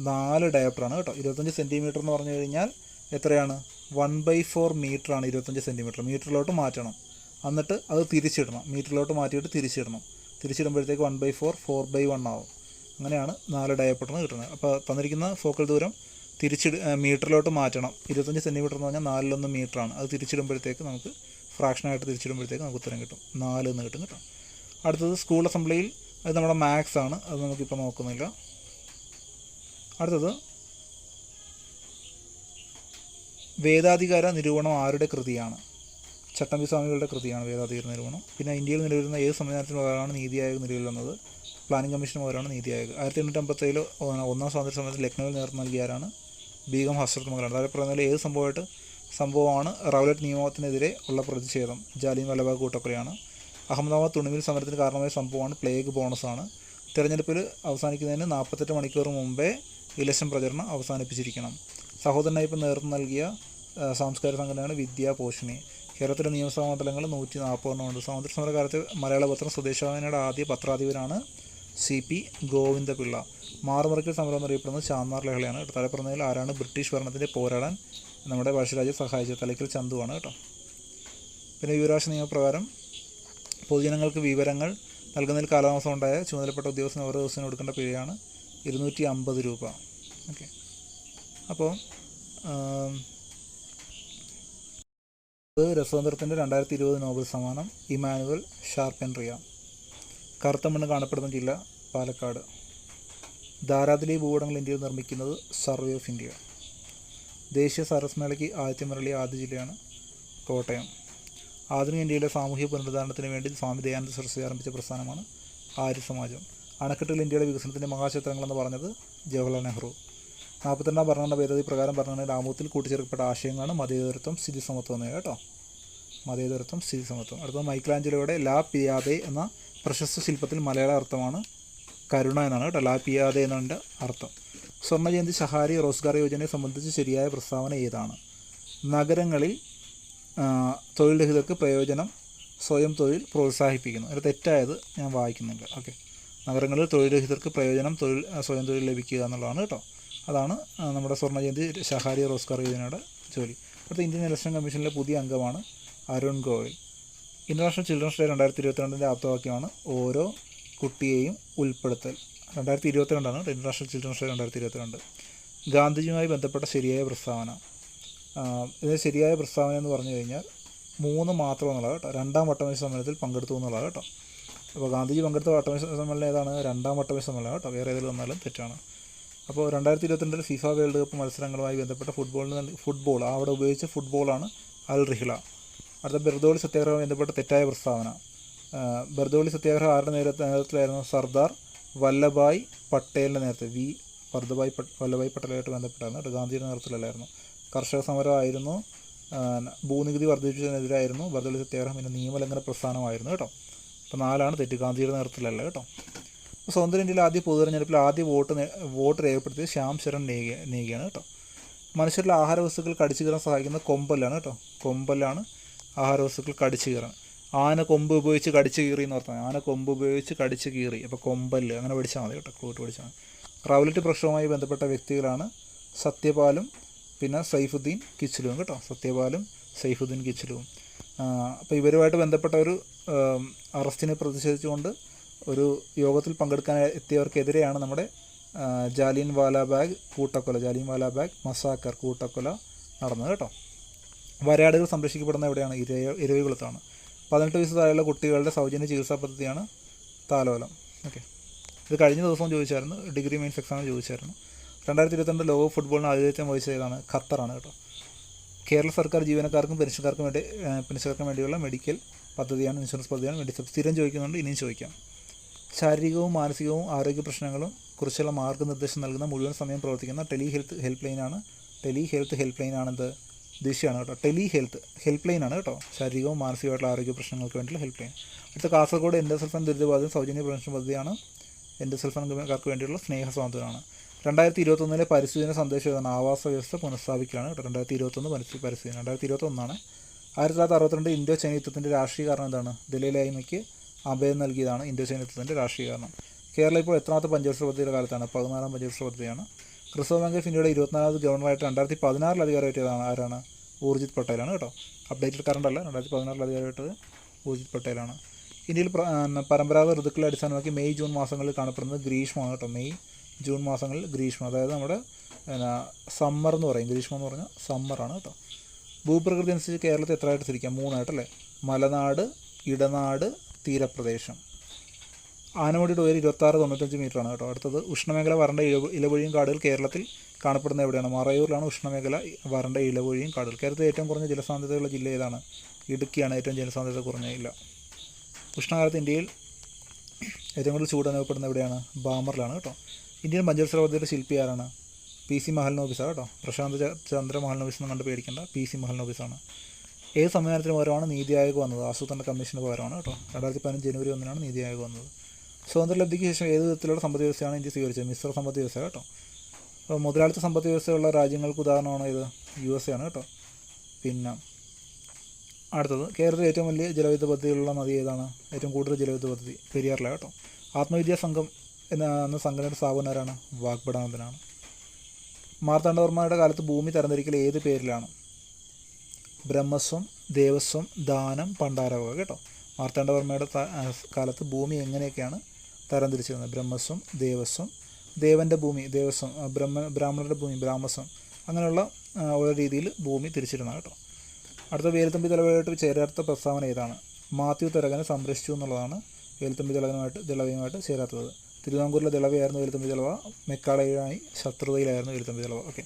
4 ഡയോപ്റ്ററാണ് കേട്ടോ. 25 സെൻറ്റിമീറ്റർ എന്ന് പറഞ്ഞു കഴിഞ്ഞാൽ എത്രയാണ്? 1/4 മീറ്ററാണ് 25 സെൻറ്റിമീറ്റർ. മീറ്ററിലോട്ട് മാറ്റണം, എന്നിട്ട് അത് തിരിച്ചിടണം. മീറ്ററിലോട്ട് മാറ്റിയിട്ട് തിരിച്ചിടുമ്പോഴത്തേക്ക് 1/4 4/1 ആവും. അങ്ങനെയാണ് 4 ഡയോപ്റ്ററിന് കിട്ടുന്നത്. അപ്പോൾ തന്നിരിക്കുന്ന ഫോക്കൽ ദൂരം മീറ്ററിലോട്ട് മാറ്റണം. 25 സെൻറ്റിമീറ്റർ എന്ന് പറഞ്ഞാൽ 4/1 മീറ്ററാണ്. അത് തിരിച്ചിടുമ്പോഴത്തേക്ക് നമുക്ക് ഫ്രാക്ഷനായിട്ട് തിരിച്ചിടുമ്പോഴത്തേക്ക് നമുക്ക് ഉത്തരം കിട്ടും, 4 എന്ന് കിട്ടും കേട്ടോ. അടുത്തത് സ്കൂൾ അസംബ്ലിയിൽ, അത് നമ്മുടെ മാത്സ് ആണ്, അത് നമുക്കിപ്പോൾ നോക്കുന്നില്ല. അടുത്തത് വേദാധികാര നിരൂപണം ആരുടെ കൃതിയാണ്? ചട്ടമ്പി സ്വാമികളുടെ കൃതിയാണ് വേദാധികാര നിരൂപണം. പിന്നെ ഇന്ത്യയിൽ നിലവിലുന്ന ഏത് സംവിധാനത്തിന് പകരമാണ് നീതി ആയോഗ് നിലവിൽ വന്നത്? പ്ലാനിംഗ് കമ്മീഷന് പകരമാണ് നീതി ആയോഗ്. 1857 ഒന്നാം സ്വാതന്ത്ര്യ സമയത്ത് ലക്നൌവിൽ നേതൃത്വം നൽകിയ ആരാണ്? ബീഗം ഹസ്രത്ത് മകളാണ്. താഴെ പറയുന്നതിൽ ഏത് സംഭവമാണ് റൗലറ്റ് നിയമത്തിനെതിരെ ഉള്ള പ്രതിഷേധം? ജാലിയൻ വാലാബാഗ് കൂട്ടക്കൊലയാണ്. അഹമ്മദാബാദ് തുണിമിൽ സമരത്തിന് കാരണമായ സംഭവമാണ് പ്ലേഗ് ബോണസാണ്. തിരഞ്ഞെടുപ്പിൽ അവസാനിക്കുന്നതിന് 48 മണിക്കൂർ മുമ്പേ ഇലക്ഷൻ പ്രചരണം അവസാനിപ്പിച്ചിരിക്കണം. സഹോദരനായി നേതൃത്വം നൽകിയ സാംസ്കാരിക സംഘടനയാണ് വിദ്യാപോഷിണി. കേരളത്തിലെ നിയമസഭാ മണ്ഡലങ്ങൾ 140 ഉണ്ട്. സ്വാതന്ത്ര്യ സമരകാലത്ത് മലയാള പത്രം സ്വദേശാഭിമാനിയുടെ ആദ്യ പത്രാധിപരാണ് CP ഗോവിന്ദപിള്ള. മാറുമറയ്ക്കൽ സമരം എന്നറിയപ്പെടുന്നത് ചാന്നാർ ലഹളയാണ്. താഴെ പറഞ്ഞതിൽ ആരാണ് ബ്രിട്ടീഷ് ഭരണത്തിൻ്റെ പോരാടാൻ നമ്മുടെ പഴശ്ശിരാജയെ സഹായിച്ചത്? തലയ്ക്കൽ ചന്തുവാണ് കേട്ടോ. പിന്നെ വിവരാവകാശ നിയമപ്രകാരം പൊതുജനങ്ങൾക്ക് വിവരങ്ങൾ നൽകുന്നതിൽ കാലതാമസം ഉണ്ടായ ചുമതലപ്പെട്ട ഉദ്യോഗസ്ഥന് ഓരോ ദിവസവും കൊടുക്കേണ്ട പിഴയാണ് 250 രൂപ. ഓക്കെ, അപ്പോൾ രസതന്ത്രത്തിൻ്റെ 2020 നോബൽ സമ്മാനം ഇമാനുവൽ ഷാർപ്പൻട്രിയ. കറുത്ത മണ്ണ് കാണപ്പെടുന്ന ജില്ല പാലക്കാട്. ധാരാതിലി ഭൂപടങ്ങൾ ഇന്ത്യയിൽ നിർമ്മിക്കുന്നത് സർവേ ഓഫ് ഇന്ത്യ. ദേശീയ സരസ് മേളയ്ക്ക് ആതിഥ്യമരുളിയ ആദ്യ ജില്ലയാണ് കോട്ടയം. ആധുനിക ഇന്ത്യയിലെ സാമൂഹിക പുനരുദ്ധാരണത്തിന് വേണ്ടി സ്വാമി ദയാനന്ദ സരസ്വതി ആരംഭിച്ച പ്രസ്ഥാനമാണ് ആര്യ സമാജം. അണക്കെട്ടുകൾ ഇന്ത്യയുടെ വികസനത്തിൻ്റെ മഹാക്ഷേത്രങ്ങളെന്ന് പറഞ്ഞത് ജവഹർലാൽ നെഹ്റു. 42ാം ഭരണഘടനാ ഭേദഗതി പ്രകാരം ഭരണഘടനയുടെ ആമുഖത്തിൽ കൂട്ടിച്ചേർക്കപ്പെട്ട ആശയങ്ങളാണ് മതേതരത്വം, സ്ഥിതി സമത്വം എന്നിവ കേട്ടോ. മതേതരത്വം, സ്ഥിതി സമത്വം. അടുത്തത് മൈക്കലാഞ്ചലോയുടെ ലാ പിയാദെ എന്ന പ്രശസ്ത ശില്പത്തിൽ മലയാള അർത്ഥമാണ് കരുണ എന്നാണ് കേട്ടോ. ലാ പിയാദെ എന്നതിൻ്റെ അർത്ഥം. സ്വർണ്ണജയന്തി സഹാരി റോസ്ഗാർ യോജനയെ സംബന്ധിച്ച് ശരിയായ പ്രസ്താവന ഏതാണ്? നഗരങ്ങളിൽ തൊഴിൽ രഹിതർക്ക് പ്രയോജനം, സ്വയം തൊഴിൽ പ്രോത്സാഹിപ്പിക്കുന്നു. അതിൽ തെറ്റായത് ഞാൻ വായിക്കുന്നില്ല. ഓക്കെ, നഗരങ്ങളിൽ തൊഴിൽ രഹിതർക്ക് പ്രയോജനം, സ്വയം തൊഴിൽ ലഭിക്കുക എന്നുള്ളതാണ് കേട്ടോ. അതാണ് നമ്മുടെ സ്വർണ്ണജയന്തി സഹാരി റോസ്ഗാർ യോജനയുടെ ജോലി. അടുത്ത ഇന്ത്യൻ ഇലക്ഷൻ കമ്മീഷനിലെ പുതിയ അംഗമാണ് Arun Goyal. International children's day 2022 ആപ്തവാക്യമാണ് ഓരോ കുട്ടിയെയും ഉൾപ്പെടുത്തൽ. 2022 ഇൻ്റർനാഷണൽ ചിൽഡ്രൻസ് ഡേ 2022. ഗാന്ധിജിയുമായി ബന്ധപ്പെട്ട ശരിയായ പ്രസ്താവന. ഇതിന് ശരിയായ പ്രസ്താവന എന്ന് പറഞ്ഞു കഴിഞ്ഞാൽ 3 മാത്രം എന്നുള്ളത് കേട്ടോ. 2ാം വട്ടമേശ സമ്മേളനത്തിൽ പങ്കെടുത്തു എന്നുള്ളത് കേട്ടോ. അപ്പോൾ ഗാന്ധിജി പങ്കെടുത്ത വട്ടമേശ സമ്മേളനം ഏതാണ്? 2ാം വട്ടമേശ സമ്മേളനം കേട്ടോ. വേറെ ഏതെങ്കിലും വന്നാലും തെറ്റാണ്. അപ്പോൾ 2022 ഫിഫ വേൾഡ് കപ്പ് മത്സരങ്ങളുമായി ബന്ധപ്പെട്ട ഫുട്ബോൾ അവിടെ ഉപയോഗിച്ച ഫുട്ബോളാണ് അൽ റിഹ്ല. അടുത്ത ബർദോളി സത്യാഗ്രഹവുമായി ബന്ധപ്പെട്ട തെറ്റായ പ്രസ്താവന. ബർദോളി സത്യാഗ്രഹം ആരുടെ നേതൃത്വത്തിലായിരുന്നു? സർദാർ വല്ലഭായ് പട്ടേലിൻ്റെ നേതൃത്വം. വല്ലഭായ് പട്ടേലുമായിട്ട് ബന്ധപ്പെട്ടായിരുന്നു. ഗാന്ധിയുടെ നേതൃത്വത്തിലല്ലായിരുന്നു. കർഷക സമരമായിരുന്നു. ഭൂനികുതി വർദ്ധിപ്പിച്ചതിനെതിരായിരുന്നു ബർദോളി സത്യാഗ്രഹം. പിന്നെ നിയമലംഘന പ്രസ്ഥാനമായിരുന്നു കേട്ടോ. അപ്പോൾ 4 തെറ്റ്. ഗാന്ധിയുടെ നേതൃത്വത്തിലല്ല കേട്ടോ. സ്വതന്ത്ര ഇന്ത്യയിലെ ആദ്യ പൊതുതെരഞ്ഞെടുപ്പിൽ ആദ്യ വോട്ട് രേഖപ്പെടുത്തിയത് ശ്യാം ശരൺ നേഗിയാണ് കേട്ടോ. മനുഷ്യരിലെ ആഹാരവസ്തുക്കൾ കടിച്ചു കീറാൻ സഹായിക്കുന്ന കൊമ്പല്ലാണ് കേട്ടോ. കൊമ്പല്ലാണ് ആഹാരവസ്തുക്കൾ കടിച്ചു കീറാൻ. ആന കൊമ്പ് ഉപയോഗിച്ച് കടിച്ചു കീറി എന്ന് പറഞ്ഞാൽ ആന കൊമ്പ് ഉപയോഗിച്ച് കടിച്ചു കീറി. അപ്പോൾ കൊമ്പല്ല് അങ്ങനെ പഠിച്ചാൽ മതി കേട്ടോ. ക്ലൂട്ട് പഠിച്ചാൽ മതി. റൗലറ്റ് പ്രശ്നവുമായി ബന്ധപ്പെട്ട വ്യക്തികളാണ് സത്യപാലും പിന്നെ സൈഫുദ്ദീൻ കിച്ലുവും കേട്ടോ. സത്യപാലും സൈഫുദ്ദീൻ കിച്ലുവും. അപ്പോൾ ഇവരുമായിട്ട് ബന്ധപ്പെട്ട ഒരു അറസ്റ്റിനെ പ്രതിഷേധിച്ചുകൊണ്ട് ഒരു യോഗത്തിൽ പങ്കെടുക്കാൻ എത്തിയവർക്കെതിരെയാണ് നമ്മുടെ ജാലിയൻ വാലാബാഗ് മസാക്കർ കൂട്ടക്കൊല നടന്നത് കേട്ടോ. വരയാടുകൾ സംരക്ഷിക്കപ്പെടുന്ന എവിടെയാണ്? ഇരവികുളത്താണ്. 18 വയസ്സ് താഴെയുള്ള കുട്ടികളുടെ സൗജന്യ ചികിത്സാ പദ്ധതിയാണ് താലോലം. ഓക്കെ, ഇത് കഴിഞ്ഞ ദിവസം ചോദിച്ചായിരുന്നു. ഡിഗ്രി മെയിൻസ് എക്സാമിന് ചോദിച്ചായിരുന്നു. 2022 ലോക ഫുട്ബോളിന് ആതിഥ്യം വഹിച്ച ഏതാണ്? ഖത്തറാണ് കേട്ടോ. കേരള സർക്കാർ ജീവനക്കാർക്കും പെൻഷൻകാർക്കും വേണ്ടിയുള്ള മെഡിക്കൽ പദ്ധതിയാണ്, ഇൻഷുറൻസ് പദ്ധതിയാണ് മെഡിസെപ്പ്. സ്ഥിരം ചോദിക്കുന്നുണ്ട്, ഇനിയും ചോദിക്കാം. ശാരീരികവും മാനസികവും ആരോഗ്യ പ്രശ്നങ്ങളും കുറിച്ചുള്ള മാർഗ്ഗനിർദ്ദേശം നൽകുന്ന മുഴുവൻ സമയം പ്രവർത്തിക്കുന്ന ടെലി ഹെൽത്ത് ഹെൽപ്പ് ലൈനാണെന്ത്? ദിശയാണ് കേട്ടോ. ടെലി ഹെൽപ്പ് ലൈനാണ് കേട്ടോ. ശാരീരികവും മാനസികമായിട്ടുള്ള ആരോഗ്യ പ്രശ്നങ്ങൾക്ക് വേണ്ടിയുള്ള ഹെൽപ്പ് ലൈൻ. അടുത്ത കാസർഗോഡ് എൻഡോസൾഫാൻ ദുരിതബാധിത സൗജന്യ പെൻഷൻ പദ്ധതിയാണ്. എൻഡോസൾഫാൻകാർക്ക് വേണ്ടിയുള്ള സ്നേഹസ്വാതന്ത്ര്യമാണ്. 2021 പരിസ്ഥിതി ദിന സന്ദേശം ഏതാണ്? ആവാസ വ്യവസ്ഥ പുനഃസ്ഥാപിക്കുകയാണ് കേട്ടോ. 2021 പരിസ്ഥിതി 2021 1962 ഇന്തോ ചൈന യുദ്ധത്തിൻ്റെ രാഷ്ട്രീയ കാരണം എന്താണ്? ദലൈലാമയ്ക്ക് അഭയം നൽകിയതാണ് ഇന്തോ ചൈന യുദ്ധത്തിൻ്റെ രാഷ്ട്രീയ കാരണം. കേരളം ഇപ്പോൾ എത്രാമത്തെ പഞ്ചവത്സര പദ്ധതിയുടെ കാലത്താണ്? 14ാം പഞ്ചവത്സര പദ്ധതിയാണ്. റിസർവ് ബാങ്ക് ഓഫ് ഇന്ത്യയുടെ 24ാമത് ഗവർണറായിട്ട് 2016 അധികാരമേറ്റതാണ് ആരാണ്? ഊർജിത് പട്ടേലാണ് കേട്ടോ. അപ്ഡേറ്റഡ് കറണ്ട് അല്ല, 2016 അധികാരമായിട്ടത് ഊർജിത് പട്ടേലാണ്. ഇന്ത്യയിൽ പരമ്പരാഗത ഋതുക്കളെ അടിസ്ഥാനമാക്കി മെയ് ജൂൺ മാസങ്ങളിൽ കാണപ്പെടുന്നത് ഗ്രീഷ്മമാണ് കേട്ടോ. മെയ് ജൂൺ മാസങ്ങളിൽ ഗ്രീഷ്മം, അതായത് നമ്മുടെ സമ്മർ എന്ന് പറയും. ഗ്രീഷ്മം എന്ന് പറഞ്ഞാൽ സമ്മറാണ് കേട്ടോ. ഭൂപ്രകൃതി അനുസരിച്ച് കേരളത്തെ എത്രയായിട്ട് തിരിക്കാം? 3 ആയിട്ടല്ലേ. മലനാട്, ഇടനാട്, തീരപ്രദേശം. ആനമുടിയുടെ ഉയരം 26-95 മീറ്ററാണ് കേട്ടോ. അടുത്തത് ഉഷ്ണമേഖല വരണ്ട ഇലപൊഴിയും കാടുകൾ കേരളത്തിൽ കാണപ്പെടുന്ന എവിടെയാണ്? മറയൂരിലാണ് ഉഷ്ണമേഖല വരണ്ട ഇലപൊഴിയും കാടുകൾ. കേരളത്തിൽ ഏറ്റവും കുറഞ്ഞ ജലസാന്ദ്രതയുള്ള ജില്ല ഏതാണ്? ഇടുക്കിയാണ് ഏറ്റവും ജലസാന്ദ്രത കുറഞ്ഞ ജില്ല. ഉഷ്ണകാലത്ത് ഇന്ത്യയിൽ ഏറ്റവും കൂടുതൽ ചൂട് അനുഭവപ്പെടുന്ന എവിടെയാണ്? ബാമറിലാണ് കേട്ടോ. ഇന്ത്യൻ പഞ്ചവത്സര പദ്ധതിയുടെ ശില്പി ആരാണ്? PC മഹൽനോബിസാണ് കേട്ടോ. പ്രശാന്ത് ചന്ദ്ര മഹൽനോബിസ് എന്ന് കണ്ട് പേടിക്കേണ്ട, PC മഹൽനോബിസാണ്. ഏത് സംവിധാനത്തിന് പകരമാണ് നീതി ആയോഗ് വന്നത്? ആസൂത്രണ കമ്മീഷന് പകരമാണ് കേട്ടോ. 2015 ജനുവരി 1 നീതി ആയോഗ് വന്നത്. സ്വാതന്ത്ര്യലബ്ധിക്ക് ശേഷം ഏത് വിധത്തിലുള്ള സമ്പദ് വ്യവസ്ഥയാണ് ഇന്ത്യ സ്വീകരിച്ചത്? മിശ്ര സമ്പദ് വ്യവസ്ഥ കേട്ടോ. അപ്പോൾ മുതലാളിത്ത സമ്പദ് വ്യവസ്ഥയുള്ള രാജ്യങ്ങൾക്ക് ഉദാഹരണമാണ് ഇത് USA ആണ് കേട്ടോ. പിന്നെ അടുത്തത് കേരളത്തിൽ ഏറ്റവും വലിയ ജലവിദ്യുത് പദ്ധതിയുള്ള നദി ഏതാണ്? ഏറ്റവും കൂടുതൽ ജലവിദ്യുത് പദ്ധതി പെരിയാറിലാണ് കേട്ടോ. ആത്മവിദ്യാ സംഘം എന്ന സംഘടനയുടെ സ്ഥാപകനാരാണ്? വാഗ്ഭടാനന്ദനാണ്. മാർത്താണ്ഡവർമ്മയുടെ കാലത്ത് ഭൂമി തരംതിരിക്കൽ ഏത് പേരിലാണ്? ബ്രഹ്മസ്വം, ദേവസ്വം, ദാനം, പണ്ടാരവക. കേട്ടോ, മാർത്താണ്ഡവർമ്മയുടെ കാലത്ത് ഭൂമി എങ്ങനെയൊക്കെയാണ് തരംതിരിച്ചിരുന്നത്? ബ്രഹ്മസ്വം, ദേവസ്വം, ദേവൻ്റെ ഭൂമി ദേവസ്വം, ബ്രാഹ്മണരുടെ ഭൂമി ബ്രാഹ്മസ്വം, അങ്ങനെയുള്ള ഓരോ രീതിയിൽ ഭൂമി തിരിച്ചിരുന്നത്. കേട്ടോ. അടുത്ത വേലുത്തമ്പി ദളവയായിട്ട് ചേരാത്ത പ്രസ്താവന ഏതാണ്? മാത്യു തരകനെ സംരക്ഷിച്ചു എന്നുള്ളതാണ് വേലുത്തമ്പി ദളവയുമായിട്ട് ചേരാത്തത്. തിരുവിതാംകൂറിലെ ദളവയായിരുന്നു വേലുത്തമ്പി ദളവ, മെക്കാളയുമായി ശത്രുതയിലായിരുന്നു വേലുത്തമ്പി ദളവ. ഓക്കെ.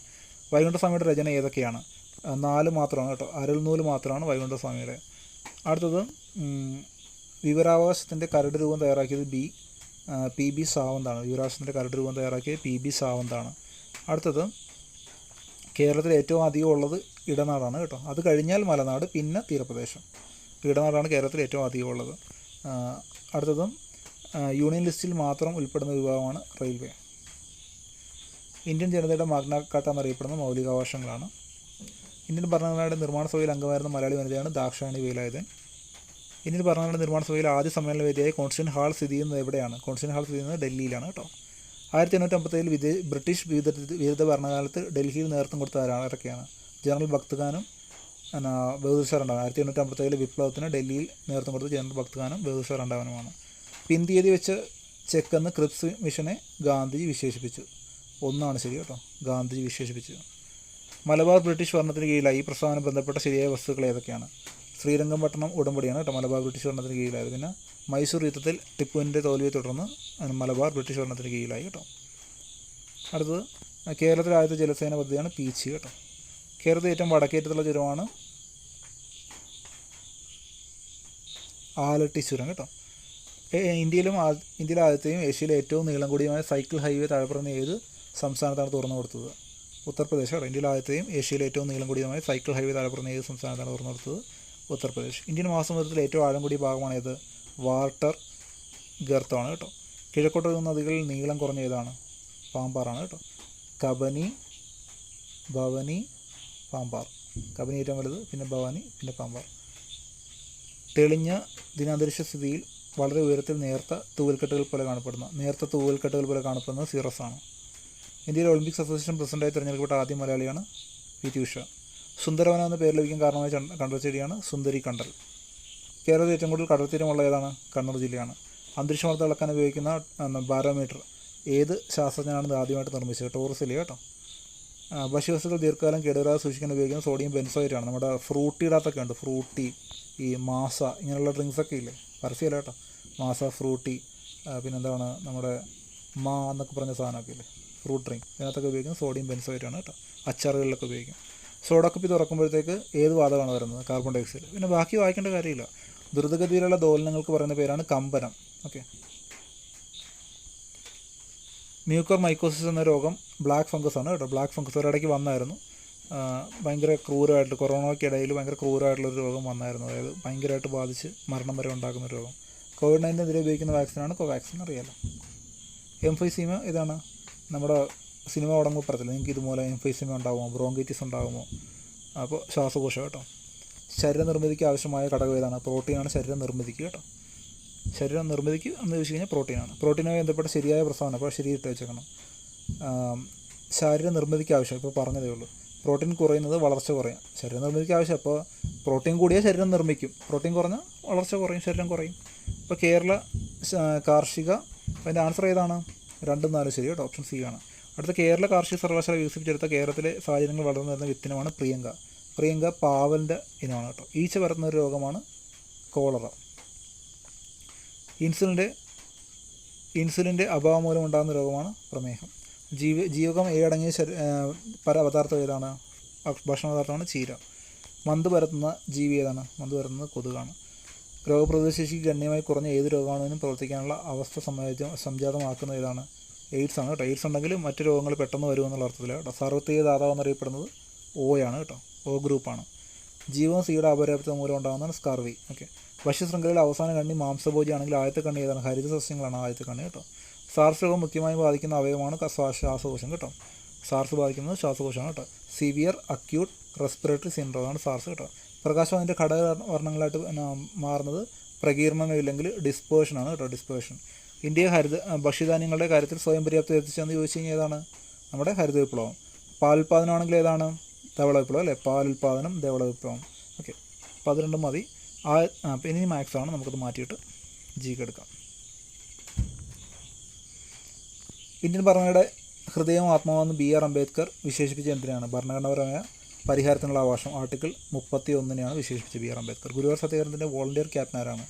വൈകുണ്ഠസ്വാമിയുടെ രചന ഏതൊക്കെയാണ്? 4 മാത്രമാണ്. കേട്ടോ, അരുൾനൂല് മാത്രമാണ് വൈകുണ്ഠസ്വാമിയുടെ. അടുത്തത് വിവരാവകാശത്തിൻ്റെ കരട് രൂപം തയ്യാറാക്കിയത് PB സാവന്താണ്. വിവരാവകാശത്തിൻ്റെ കരട് രൂപം തയ്യാറാക്കിയത് PB സാവന്താണ്. അടുത്തത് കേരളത്തിൽ ഏറ്റവും അധികം ഉള്ളത് ഇടനാടാണ്. കേട്ടോ, അത് കഴിഞ്ഞാൽ മലനാട്, പിന്നെ തീരപ്രദേശം. ഇടനാടാണ് കേരളത്തിൽ ഏറ്റവും അധികം ഉള്ളത്. അടുത്തതും യൂണിയൻ ലിസ്റ്റിൽ മാത്രം ഉൾപ്പെടുന്ന വിഭാഗമാണ് റെയിൽവേ. ഇന്ത്യൻ ജനതയുടെ മാഗ്ന കാർട്ട എന്നറിയപ്പെടുന്ന മൗലികാവകാശങ്ങളാണ്. ഇന്ത്യൻ ഭരണഘടനയുടെ നിർമ്മാണ സഭയിൽ അംഗമായിരുന്ന മലയാളി വനിതയാണ് ദാക്ഷായണി വേലായുധൻ. ഇന്ത്യൻ ഭരണഘടനയുടെ നിർമ്മാണ സഭയിൽ ആദ്യ സമ്മേളന വേദിയായ കോൺസ്റ്റിറ്റ്യൂഷൻ ഹാൾ സ്ഥിതി ചെയ്യുന്നത് എവിടെയാണ്? കോൺസ്റ്റിറ്റ്യൂഷൻ ഹാൾ സ്ഥിതി ചെയ്യുന്നത് ഡൽഹിയിലാണ്. കേട്ടോ. 1857 ബ്രിട്ടീഷ് വിരുദ്ധ ഭരണകാലത്ത് ഡൽഹിയിൽ നേതൃത്വം കൊടുത്ത ആരൊക്കെയാണ്? ജനറൽ ഭക്ത് ഖാനും ബഹദൂർ ഷാ രണ്ടാമനും. 1857 വിപ്ലവത്തിന് ഡൽഹിയിൽ നേതൃത്വം കൊടുത്ത ജനറൽ ഭക്ത് ഖാനും ബഹദൂർ ഷാ രണ്ടാമനുമാണ്. പിൻതീയതി വെച്ച ചെക്കെന്ന് ക്രിപ്സ് മിഷനെ ഗാന്ധിജി വിശേഷിപ്പിച്ചു. 1 ശരി. കേട്ടോ, ഗാന്ധിജി വിശേഷിപ്പിച്ചു. മലബാർ ബ്രിട്ടീഷ് ഭരണത്തിന് കീഴിലായി. ഈ പ്രസ്താവന ബന്ധപ്പെട്ട ശരിയായ വസ്തുക്കൾ ഏതൊക്കെയാണ്? ശ്രീരംഗപട്ടണം ഉടമ്പടിയാണ്. കേട്ടോ, മലബാർ ബ്രിട്ടീഷ് ഭരണത്തിന് കീഴിലായത്. പിന്നെ മൈസൂർ യുദ്ധത്തിൽ ടിപ്പുവിൻ്റെ തോൽവിയെ തുടർന്ന് മലബാർ ബ്രിട്ടീഷ് ഭരണത്തിന് കീഴിലായി. കേട്ടോ. അടുത്തത് കേരളത്തിലെ ആദ്യത്തെ ജലസേന പദ്ധതിയാണ് പീച്ചി. കേട്ടോ. കേരളത്തിൽ ഏറ്റവും വടക്കേറ്റത്തുള്ള ചുരമാണ് ആലട്ടി ചുരം. കേട്ടോ. ഇന്ത്യയിലെ ആദ്യത്തെയും ഏഷ്യയിലെ ഏറ്റവും നീളം കൂടിയമായ സൈക്കിൾ ഹൈവേ താഴെപ്പറയുന്ന ഏത് സംസ്ഥാനത്താണ് തുറന്നു കൊടുത്തത്? ഉത്തർപ്രദേശ്. കേട്ടോ, ഇന്ത്യയിലെ ആദ്യത്തെയും ഏഷ്യയിലെ ഏറ്റവും നീളം കൂടിയമായ സൈക്കിൾ ഹൈവേ താഴെപ്പറയുന്ന ഏത് സംസ്ഥാനത്താണ് തുറന്നു കൊടുത്തത്? ഉത്തർപ്രദേശ്. ഇന്ത്യൻ മഹാസമുദ്രത്തിലെ ഏറ്റവും ആഴം കൂടിയ ഭാഗമാണ് ഏത്? വാട്ടർ ഗർത്തമാണ്. കേട്ടോ. കിഴക്കോട്ടൊഴുകുന്ന നദികളിൽ നീളം കുറഞ്ഞ ഏതാണ്? പാമ്പാറാണ്. കേട്ടോ. കബനി, ഭവനി, പാമ്പാർ. കബനി ഏറ്റവും വലുത്, പിന്നെ ഭവാനി, പിന്നെ പാമ്പാർ. തെളിഞ്ഞ ദിനാന്തരീക്ഷ സ്ഥിതിയിൽ വളരെ ഉയരത്തിൽ നേർത്ത തൂവൽക്കെട്ടുകൾ പോലെ കാണപ്പെടുന്ന സിറസാണ്. ഇന്ത്യയിലെ ഒളിമ്പിക്സ് അസോസിയേഷൻ പ്രസിഡന്റായി തിരഞ്ഞെടുക്കപ്പെട്ട ആദ്യ മലയാളിയാണ് PT ഉഷ. സുന്ദരവന എന്ന പേര് ലഭിക്കാൻ കാരണമായ കണ്ടൽ ചെടിയാണ് സുന്ദരി കണ്ടൽ. കേരളത്തിൽ ഏറ്റവും കൂടുതൽ കടൽത്തീരമുള്ള ഏതാണ്? കണ്ണൂർ ജില്ലയാണ്. അന്തരീക്ഷമർദ്ദം അളക്കാൻ ഉപയോഗിക്കുന്ന ബാരോമീറ്റർ ഏത് ശാസ്ത്രജ്ഞനാണ് ആദ്യമായിട്ട് നിർമ്മിച്ചത്? ടോറസിലെ. കേട്ടോ. ഭക്ഷ്യവസ്തുക്കൾ ദീർഘകാലം കേടുവരാതെ സൂക്ഷിക്കാൻ ഉപയോഗിക്കുന്ന സോഡിയം ബെൻസോയേറ്റാണ്. നമ്മുടെ ഫ്രൂട്ടിയിടാത്തൊക്കെ ഉണ്ട്. ഫ്രൂട്ടി, ഈ മാസ, ഇങ്ങനെയുള്ള ഡ്രിങ്ക്സൊക്കെ ഇല്ലേ, പരസ്യമല്ല കേട്ടോ. മാസ, ഫ്രൂട്ടി, പിന്നെന്താണ് നമ്മുടെ എന്നൊക്കെ പറഞ്ഞ സാധനമൊക്കെ ഇല്ലേ, ഫ്രൂട്ട് ഡ്രിങ്ക്, ഇതിനകത്തൊക്കെ ഉപയോഗിക്കുന്നത് സോഡിയം ബെൻസോയേറ്റാണ്. കേട്ടോ. അച്ചാറുകളിലൊക്കെ ഉപയോഗിക്കും. സോഡ കുപ്പി തുറക്കുമ്പോഴത്തേക്ക് ഏത് വാതകമാണ് വരുന്നത്? Carbon dioxide. പിന്നെ ബാക്കി വായിക്കേണ്ട കാര്യമില്ല. ദ്രുതഗതിയിലുള്ള ദോലനങ്ങൾക്ക് പറയുന്ന പേരാണ് കമ്പനം. ഓക്കെ. മ്യൂക്കർ മൈക്കോസിസ് എന്ന രോഗം ബ്ലാക്ക് ഫംഗസ് ആണ്. കേട്ടോ. ബ്ലാക്ക് ഫംഗസ് ഒരിടയ്ക്ക് വന്നായിരുന്നു. ഭയങ്കര ക്രൂരമായിട്ട്, കൊറോണയ്ക്കിടയിൽ ഭയങ്കര ക്രൂരമായിട്ടുള്ളൊരു രോഗം വന്നായിരുന്നു. അതായത് ഭയങ്കരമായിട്ട് ബാധിച്ച് മരണം വരെ ഉണ്ടാക്കുന്ന രോഗം. COVID-19 ഉപയോഗിക്കുന്ന വാക്സിനാണ് കോവാക്സിൻ. അറിയാലോ. എംഫൈസീമ ഇതാണ് നമ്മുടെ സിനിമ തുടങ്ങുമ്പോൾ പറയത്തില്ല, നിങ്ങൾക്ക് ഇതുപോലെ എംഫൈസീമ ഉണ്ടാകുമോ, ബ്രോങ്കൈറ്റിസ് ഉണ്ടാകുമോ? അപ്പോൾ ശ്വാസകോശം. കേട്ടോ. ശരീരനിർമ്മിതിക്ക് ആവശ്യമായ ഘടകം ഏതാണ്? പ്രോട്ടീനാണ് ശരീരനിർമ്മിതിക്ക്. കേട്ടോ. ശരീരനിർമ്മിതിക്ക് എന്ന് ചോദിച്ചു കഴിഞ്ഞാൽ പ്രോട്ടീനാണ്. പ്രോട്ടീനുമായി ബന്ധപ്പെട്ട ശരിയായ പ്രസ്താവന അപ്പോൾ ശരിയിട്ട് വെച്ചേക്കണം. ശരീരനിർമ്മിതിക്ക് ആവശ്യം, ഇപ്പോൾ പറഞ്ഞതേ ഉള്ളൂ. പ്രോട്ടീൻ കുറയുന്നത് വളർച്ച കുറയും. ശരീരനിർമ്മിതിക്ക് ആവശ്യം. അപ്പോൾ പ്രോട്ടീൻ കൂടിയാൽ ശരീരം നിർമ്മിക്കും, പ്രോട്ടീൻ കുറഞ്ഞാൽ വളർച്ച കുറയും, ശരീരം കുറയും. ഇപ്പോൾ കേരള കാർഷിക, അതിൻ്റെ ആൻസർ ഏതാണ്? 2, 4 ശരി. കേട്ടോ. ഓപ്ഷൻ സി ആണ്. അടുത്ത കേരള കാർഷിക സർവകലാശാല വികസിപ്പിച്ചെടുത്ത കേരളത്തിലെ സാഹചര്യങ്ങൾ വളർന്നു വരുന്ന വിത്തിനമാണ് പ്രിയങ്ക പാവലിൻ്റെ ഇനമാണ്. കേട്ടോ. ഈച്ച പരത്തുന്ന ഒരു രോഗമാണ് കോളറ. ഇൻസുലിൻ്റെ അഭാവം മൂലം ഉണ്ടാകുന്ന രോഗമാണ് പ്രമേഹം. ജീവകം അടങ്ങിയ പദാർത്ഥം ഏതാണ്? ഭക്ഷണ പദാർത്ഥമാണ് ചീര. മന്ത് പരത്തുന്ന ജീവി ഏതാണ്? മന്ത് പരത്തുന്നത് കൊതുകാണ്. രോഗപ്രതിരോധശേഷിക്ക് ഗണ്യമായി കുറഞ്ഞ ഏത് രോഗാണുവിനും പ്രവർത്തിക്കാനുള്ള അവസ്ഥ സംജാതമാക്കുന്ന ഏതാണ്? എയ്ഡ്സ് ആണ്. കേട്ടോ. എയ്ഡ്സ് ഉണ്ടെങ്കിൽ മറ്റ് രോഗങ്ങൾ പെട്ടെന്ന് വരുമെന്നുള്ള അർത്ഥത്തിലാണ്. കേട്ടോ. സാർവത്രിക ദാതാവ് എന്നറിയപ്പെടുന്നത് ഓയാണ്. കേട്ടോ. O ഗ്രൂപ്പാണ്. ജീവകം സിയുടെ അപര്യാപ്തത മൂലം ഉണ്ടാകുന്നതാണ് സ്കാർവി. ഓക്കെ. ഭക്ഷ്യശൃംഖലയിൽ അവസാന കണ്ണി മാംസഭോജിയാണെങ്കിൽ ആദ്യത്തെ കണ്ണി ഏതാണ്? ഹരിത സസ്യങ്ങളാണ് ആദ്യത്തെ കണ്ണി. കേട്ടോ. സാർസ് രോഗം മുഖ്യമായും ബാധിക്കുന്ന അവയവമാണ് ശ്വാസകോശം. കേട്ടോ. സാർസ് ബാധിക്കുന്നത് ശ്വാസകോശമാണ്. കേട്ടോ. സിവിയർ അക്യൂട്ട് റെസ്പിറേറ്ററി സിൻഡ്രോമാണ് സാർസ്. കേട്ടോ. പ്രകാശം അതിൻ്റെ ഘടകവർണ്ണങ്ങളായിട്ട് മാറുന്നത് പ്രകീർണനം ഇല്ലെങ്കിൽ ഡിസ്പേർഷനാണ്. കേട്ടോ. ഡിസ്പേർഷൻ. ഇന്ത്യയെ ഭക്ഷ്യധാന്യങ്ങളുടെ കാര്യത്തിൽ സ്വയം പര്യാപ്തത എത്തിച്ചെന്ന് ചോദിച്ചു കഴിഞ്ഞാൽ ഏതാണ്? നമ്മുടെ ഹരിത വിപ്ലവം. പാലുൽപാദനമാണെങ്കിൽ ഏതാണ്? ധവള വിപ്ലവം അല്ലേ? പാലുൽപാദനം, ധവള വിപ്ലവം. ഓക്കെ, അപ്പോൾ അത് രണ്ടും മതി. ഇനി മാത്സ് ആണ്, നമുക്കത് മാറ്റിയിട്ട് ജിക്ക് എടുക്കാം. ഇന്ത്യൻ ഭരണഘടനയുടെ ഹൃദയവും ആത്മാവെന്ന് BR അംബേദ്കർ വിശേഷിപ്പിച്ച എന്തിനാണ്? ഭരണഘടനാപരമായ പരിഹാരത്തിനുള്ള അവകാശം ആർട്ടിക്കിൾ 31 വിശേഷിപ്പിച്ചത് BR അംബേദ്കർ. ഗുരുവായൂർ സത്യാഗ്രഹത്തിൻ്റെ വോളണ്ടിയർ ക്യാപ്റ്റൻ ആരാണ്?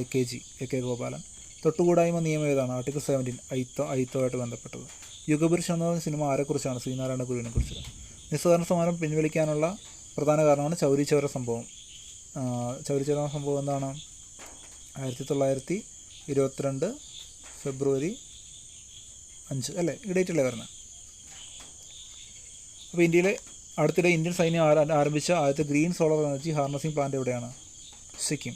AK ഗോപാലൻ. തൊട്ടുകൂടായ്മ നിയമം ഏതാണ്? ആർട്ടിക്കിൾ 17 അയിത്തമായിട്ട് ബന്ധപ്പെട്ടത്. യുഗപുരുഷൻ എന്ന സിനിമ ആരെക്കുറിച്ചാണ്? ശ്രീനാരായണ ഗുരുവിനെ കുറിച്ച്. നിസ്സഹകരണ സമരം പിൻവലിക്കാനുള്ള പ്രധാന കാരണമാണ് ചൗരി ചൗര സംഭവം. ചൗരി ചൗര സംഭവം എന്താണ്? 1922 ഫെബ്രുവരി 5 അല്ലേ? ഈ ഡേറ്റല്ലേ വരുന്നത്. അപ്പോൾ ഇന്ത്യയിലെ അടുത്തിടെ ഇന്ത്യൻ സൈന്യം ആരംഭിച്ച ആദ്യത്തെ green solar energy harnessing plant എവിടെയാണ്? സിക്കിം.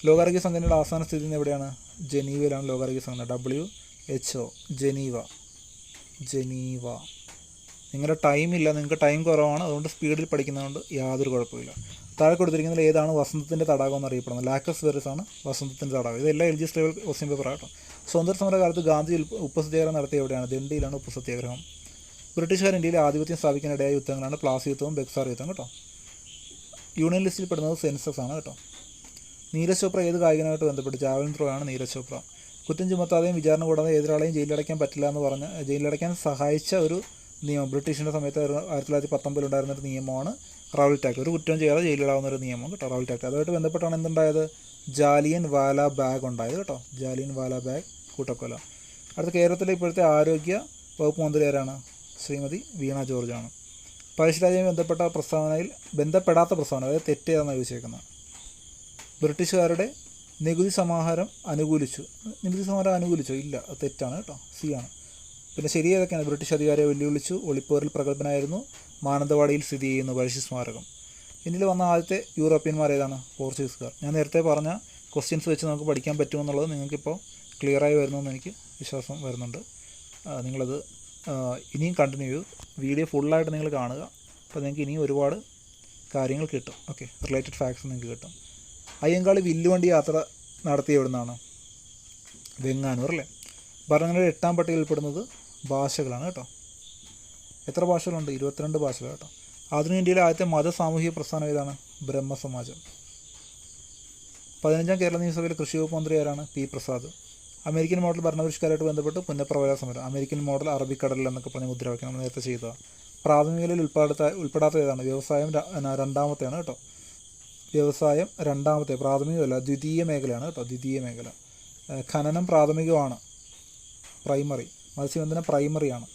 ലോകാരോഗ്യ സംഘടനയുടെ ആസ്ഥാന സ്ഥിതി എവിടെയാണ്? ജനീവയിലാണ് ലോകാരോഗ്യ സംഘടന. WHO Geneva. നിങ്ങളുടെ ടൈമില്ല, നിങ്ങൾക്ക് ടൈം കുറവാണ്, അതുകൊണ്ട് സ്പീഡിൽ പഠിക്കുന്നതുകൊണ്ട് യാതൊരു കുഴപ്പമില്ല. താഴെ കൊടുത്തിരിക്കുന്നതിൽ ഏതാണ് വസന്തത്തിൻ്റെ തടാകം എന്നറിയപ്പെടുന്നത്? ലാക്കസ് വെറിസ് ആണ് വസന്തത്തിൻ്റെ തടാകം. ഇതെല്ലാം LGS ലെവൽ ക്വസ്റ്റ്യൻ പേപ്പർ ആട്ടോ. സ്വാതന്ത്ര്യ സമര കാലത്ത് ഗാന്ധി ഉപ്പ് സത്യാഗ്രഹം നടത്തിയ എവിടെയാണ്? ദണ്ഡിയിലാണ് ഉപ്പ് സത്യാഗ്രഹം. ബ്രിട്ടീഷുകാർ ഇന്ത്യയിൽ ആധിപത്യം സ്ഥാപിക്കാനിടയായ യുദ്ധങ്ങളാണ് പ്ലാസി യുദ്ധവും ബക്സാർ യുദ്ധം കേട്ടോ. യൂണിയൻ ലിസ്റ്റിൽ പെടുന്നത് സെൻസസ് ആണ് കേട്ടോ. നീരജ് ചോപ്ര ഏത് കായികനായിട്ട് ബന്ധപ്പെട്ട്? ജാവലിൻ ത്രോ ആണ് നീരജ് ചോപ്ര. കുറ്റം ചുമത്താതെയും വിചാരണ കൂടാതെ ഏതൊരാളെയും ജയിലിലടയ്ക്കാൻ പറ്റില്ല എന്ന് പറഞ്ഞ് ജയിലിലടയ്ക്കാൻ സഹായിച്ച ഒരു നിയമം ബ്രിട്ടീഷിൻ്റെ സമയത്ത് 1919 ഉണ്ടായിരുന്നൊരു നിയമമാണ് റൗലറ്റ് ആക്ട്. ഒരു കുറ്റം ചെയ്യാതെ ജയിലിലാവുന്ന ഒരു നിയമം കേട്ടോ, റൗലറ്റ് ആക്ട്. അതുമായിട്ട് ബന്ധപ്പെട്ടാണ് എന്തുണ്ടായത്? ജാലിയൻ വാല ബാഗ് ഉണ്ടായത് കേട്ടോ. ജാലിയൻ വാല ബാഗ് കൂട്ടക്കൊല. അടുത്ത കേരളത്തിലെ ഇപ്പോഴത്തെ ആരോഗ്യ വകുപ്പ് മന്ത്രി ആരാണ്? ശ്രീമതി വീണ ജോർജാണ്. പഴശ്ശിരാജയുമായി ബന്ധപ്പെടാത്ത പ്രസ്താവന, അതായത് തെറ്റേതാണെന്ന് ചോദിച്ചേക്കുന്നത്. ബ്രിട്ടീഷുകാരുടെ നികുതി സമാഹാരം അനുകൂലിച്ചു. നികുതി സമാഹാരം അനുകൂലിച്ചോ? ഇല്ല, അത് തെറ്റാണ് കേട്ടോ. C ആണ്. പിന്നെ ശരി ഏതൊക്കെയാണ്? ബ്രിട്ടീഷ് അധികാരിയെ വെല്ലുവിളിച്ചു, ഒളിപ്പോരിൽ പ്രഗത്ഭനായിരുന്നു, മാനന്തവാടിയിൽ സ്ഥിതി ചെയ്യുന്നു പഴശ്ശി സ്മാരകം. ഇന്ത്യയിൽ വന്ന ആദ്യത്തെ യൂറോപ്യന്മാർ ഏതാണ്? പോർച്ചുഗീസുകാർ. ഞാൻ നേരത്തെ പറഞ്ഞ ക്വസ്റ്റ്യൻസ് വെച്ച് നമുക്ക് പഠിക്കാൻ പറ്റുമെന്നുള്ളത് നിങ്ങൾക്കിപ്പോൾ ക്ലിയറായി വരുമെന്ന് എനിക്ക് വിശ്വാസം വരുന്നുണ്ട്. നിങ്ങളത് ഇനിയും കണ്ടിന്യൂ ചെയ്തു വീഡിയോ ഫുള്ളായിട്ട് നിങ്ങൾ കാണുക. അപ്പോൾ നിങ്ങൾക്ക് ഇനിയും ഒരുപാട് കാര്യങ്ങൾ കിട്ടും. ഓക്കെ, റിലേറ്റഡ് ഫാക്ട്സ് നിങ്ങൾക്ക് കിട്ടും. അയ്യങ്കാളി വില്ലുവണ്ടി യാത്ര നടത്തിയ എവിടെ നിന്നാണ്? വെങ്ങാനൂർ അല്ലേ? ഭരണഘടനയുടെ 8ാം പട്ടികയിൽ ഉൾപ്പെടുന്നത് ഭാഷകളാണ് കേട്ടോ. എത്ര ഭാഷകളുണ്ട്? 22 ഭാഷകൾ കേട്ടോ. ആധുനിക ഇന്ത്യയിലെ ആദ്യത്തെ സാമൂഹിക പ്രസ്ഥാനം ഏതാണ്? ബ്രഹ്മസമാജം. 15ാം കേരള നിയമസഭയിലെ കൃഷി വകുപ്പ് മന്ത്രി ആരാണ്? P. പ്രസാദ്. അമേരിക്കൻ മോഡൽ ഭരണപരിഷ്കാരമായിട്ട് ബന്ധപ്പെട്ട് പുനഃപ്രവേശന സമരം. അമേരിക്കൻ മോഡൽ അറബിക്കടലിൽ എന്നൊക്കെ പറഞ്ഞ് മുദ്രാവാക്യം നമ്മൾ നേരത്തെ ചെയ്തതാണ്. പ്രാഥമികയിൽ ഉൾപ്പെടാത്ത ഏതാണ്? വ്യവസായം 2ാമത്തെയാണ് കേട്ടോ. വ്യവസായം 2ാമത്തെ, പ്രാഥമികമല്ല, ദ്വിതീയ മേഖലയാണ് കേട്ടോ. ദ്വിതീയ മേഖല. ഖനനം പ്രാഥമികമാണ്, പ്രൈമറി. മത്സ്യബന്ധനം പ്രൈമറിയാണ്,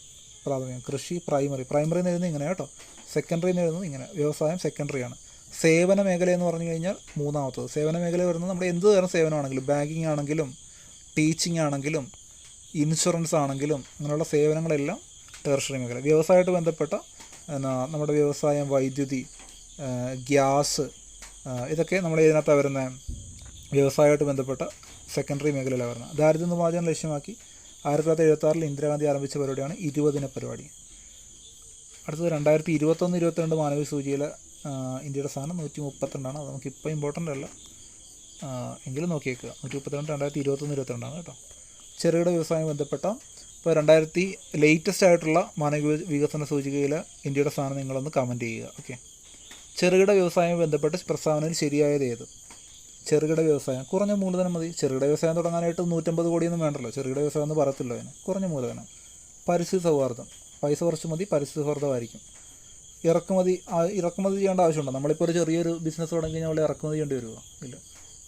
പ്രാഥമികം. കൃഷി പ്രൈമറി എന്ന് എഴുതുന്നത് ഇങ്ങനെ കേട്ടോ. സെക്കൻഡറി എന്ന് എഴുതുന്നത് ഇങ്ങനെ. വ്യവസായം സെക്കൻഡറിയാണ്. സേവന മേഖല എന്ന് പറഞ്ഞു കഴിഞ്ഞാൽ 3ാമത്തത്. സേവന മേഖല വരുന്നത് നമ്മുടെ എന്ത് തരം സേവനമാണെങ്കിലും, ബാങ്കിങ് ആണെങ്കിലും ടീച്ചിങ് ആണെങ്കിലും ഇൻഷുറൻസ് ആണെങ്കിലും അങ്ങനെയുള്ള സേവനങ്ങളെല്ലാം ടെർഷറി മേഖല. വ്യവസായമായിട്ട് ബന്ധപ്പെട്ട നമ്മുടെ വ്യവസായം, വൈദ്യുതി, ഗ്യാസ്, ഇതൊക്കെ നമ്മൾ ഇതിനകത്താണ് വരുന്നത്, വ്യവസായമായിട്ട് ബന്ധപ്പെട്ട സെക്കൻഡറി മേഖലയിലാണ് വരുന്നത്. ദാരിദ്ര്യ നിർമ്മാർജ്ജനം ലക്ഷ്യമാക്കി 1976 ഇന്ദിരാഗാന്ധി ആരംഭിച്ച പരിപാടിയാണ് 20 ദിന പരിപാടി. അടുത്തത് 2021-22 മാനവിക സൂചിയിലെ ഇന്ത്യയുടെ സ്ഥാനം 132ആണ്. അത് നമുക്കിപ്പോൾ ഇമ്പോർട്ടൻ്റ് അല്ല, എങ്കിലും നോക്കിയേക്കുക. 132 2021-22 കേട്ടോ. ചെറുകിട വ്യവസായം ബന്ധപ്പെട്ട ഇപ്പോൾ ലേറ്റസ്റ്റ് ആയിട്ടുള്ള മാനവിക വികസന സൂചികയിൽ ഇന്ത്യയുടെ സ്ഥാനം നിങ്ങളൊന്ന് കമൻറ്റ് ചെയ്യുക. ഓക്കെ, ചെറുകിട വ്യവസായവുമായി ബന്ധപ്പെട്ട് പ്രസ്താവനയിൽ ശരിയായത് ഏത്? ചെറുകിട വ്യവസായം കുറഞ്ഞ മൂലധനം മതി. ചെറുകിട വ്യവസായം തുടങ്ങാനായിട്ട് 150 കോടിയൊന്നും വേണ്ടല്ലോ. ചെറുകിട വ്യവസായം എന്ന് പറയത്തില്ല അതിന്. കുറഞ്ഞ മൂലധനം. പരിസ്ഥിതി സൗഹാർദ്ദം, പൈസ കുറച്ച് മതി, പരിസ്ഥിതി സൗഹാർദ്ദമായിരിക്കും. ഇറക്കുമതി ചെയ്യേണ്ട ആവശ്യമുണ്ടോ? നമ്മളിപ്പോൾ ഒരു ചെറിയൊരു ബിസിനസ് തുടങ്ങി കഴിഞ്ഞാൽ ഇറക്കുമതി ചെയ്യേണ്ടി വരുമോ? ഇല്ല.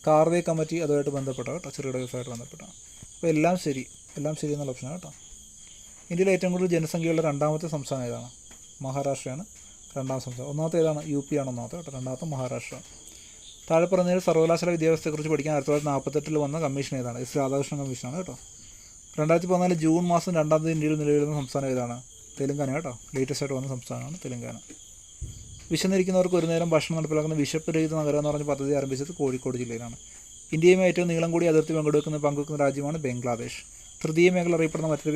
കാർവേ കമ്മിറ്റി അതുമായിട്ട് ബന്ധപ്പെട്ടോ കേട്ടോ, ചെറുകിട വ്യവസായമായിട്ട് ബന്ധപ്പെട്ടോ. അപ്പോൾ എല്ലാം ശരി എന്നുള്ള ഓപ്ഷനാണ് കേട്ടോ. ഇന്ത്യയിലെ ഏറ്റവും കൂടുതൽ ജനസംഖ്യയുള്ള 2ാമത്തെ സംസ്ഥാനം ഏതാണ്? മഹാരാഷ്ട്രയാണ് 2ാം സംസ്ഥാനം. 1ാമത്തെ ഏതാണ്? UP ആണ് 1ാമത്തെ കേട്ടോ. 2ാമത്തെ മഹാരാഷ്ട്ര. താഴെ പറഞ്ഞതിൽ സർവകലാശാല വിദ്യാഭ്യാസത്തെക്കുറിച്ച് പഠിക്കാൻ 1948 വന്ന കമ്മീഷൻ ഏതാണ്? എസ് രാധാകൃഷ്ണൻ കമ്മീഷനാണ് കേട്ടോ. 2014 ജൂൺ മാസം 2ാം തീയതി ഇന്ത്യയിൽ നിലവിൽ വരുന്ന സംസ്ഥാനം ഏതാണ്? തെലുങ്കാന കേട്ടോ. ലേറ്റസ്റ്റ് ആയിട്ട് വന്ന സംസ്ഥാനമാണ് തെലുങ്കാന. വിശന്നിരിക്കുന്നവർക്ക് ഒരു നേരം ഭക്ഷണം നടപ്പിലാക്കുന്ന വിശപ്പ് രഹിത നഗരം എന്ന് പറഞ്ഞ പദ്ധതി ആരംഭിച്ചത് കോഴിക്കോട് ജില്ലയിലാണ്. ഇന്ത്യയുമായി ഏറ്റവും നീളം കൂടി അതിർത്തി പങ്കുവെക്കുന്ന രാജ്യമാണ് ബംഗ്ലാദേശ്. തൃതീയ മേഖല അറിയപ്പെടുന്ന മറ്റൊരു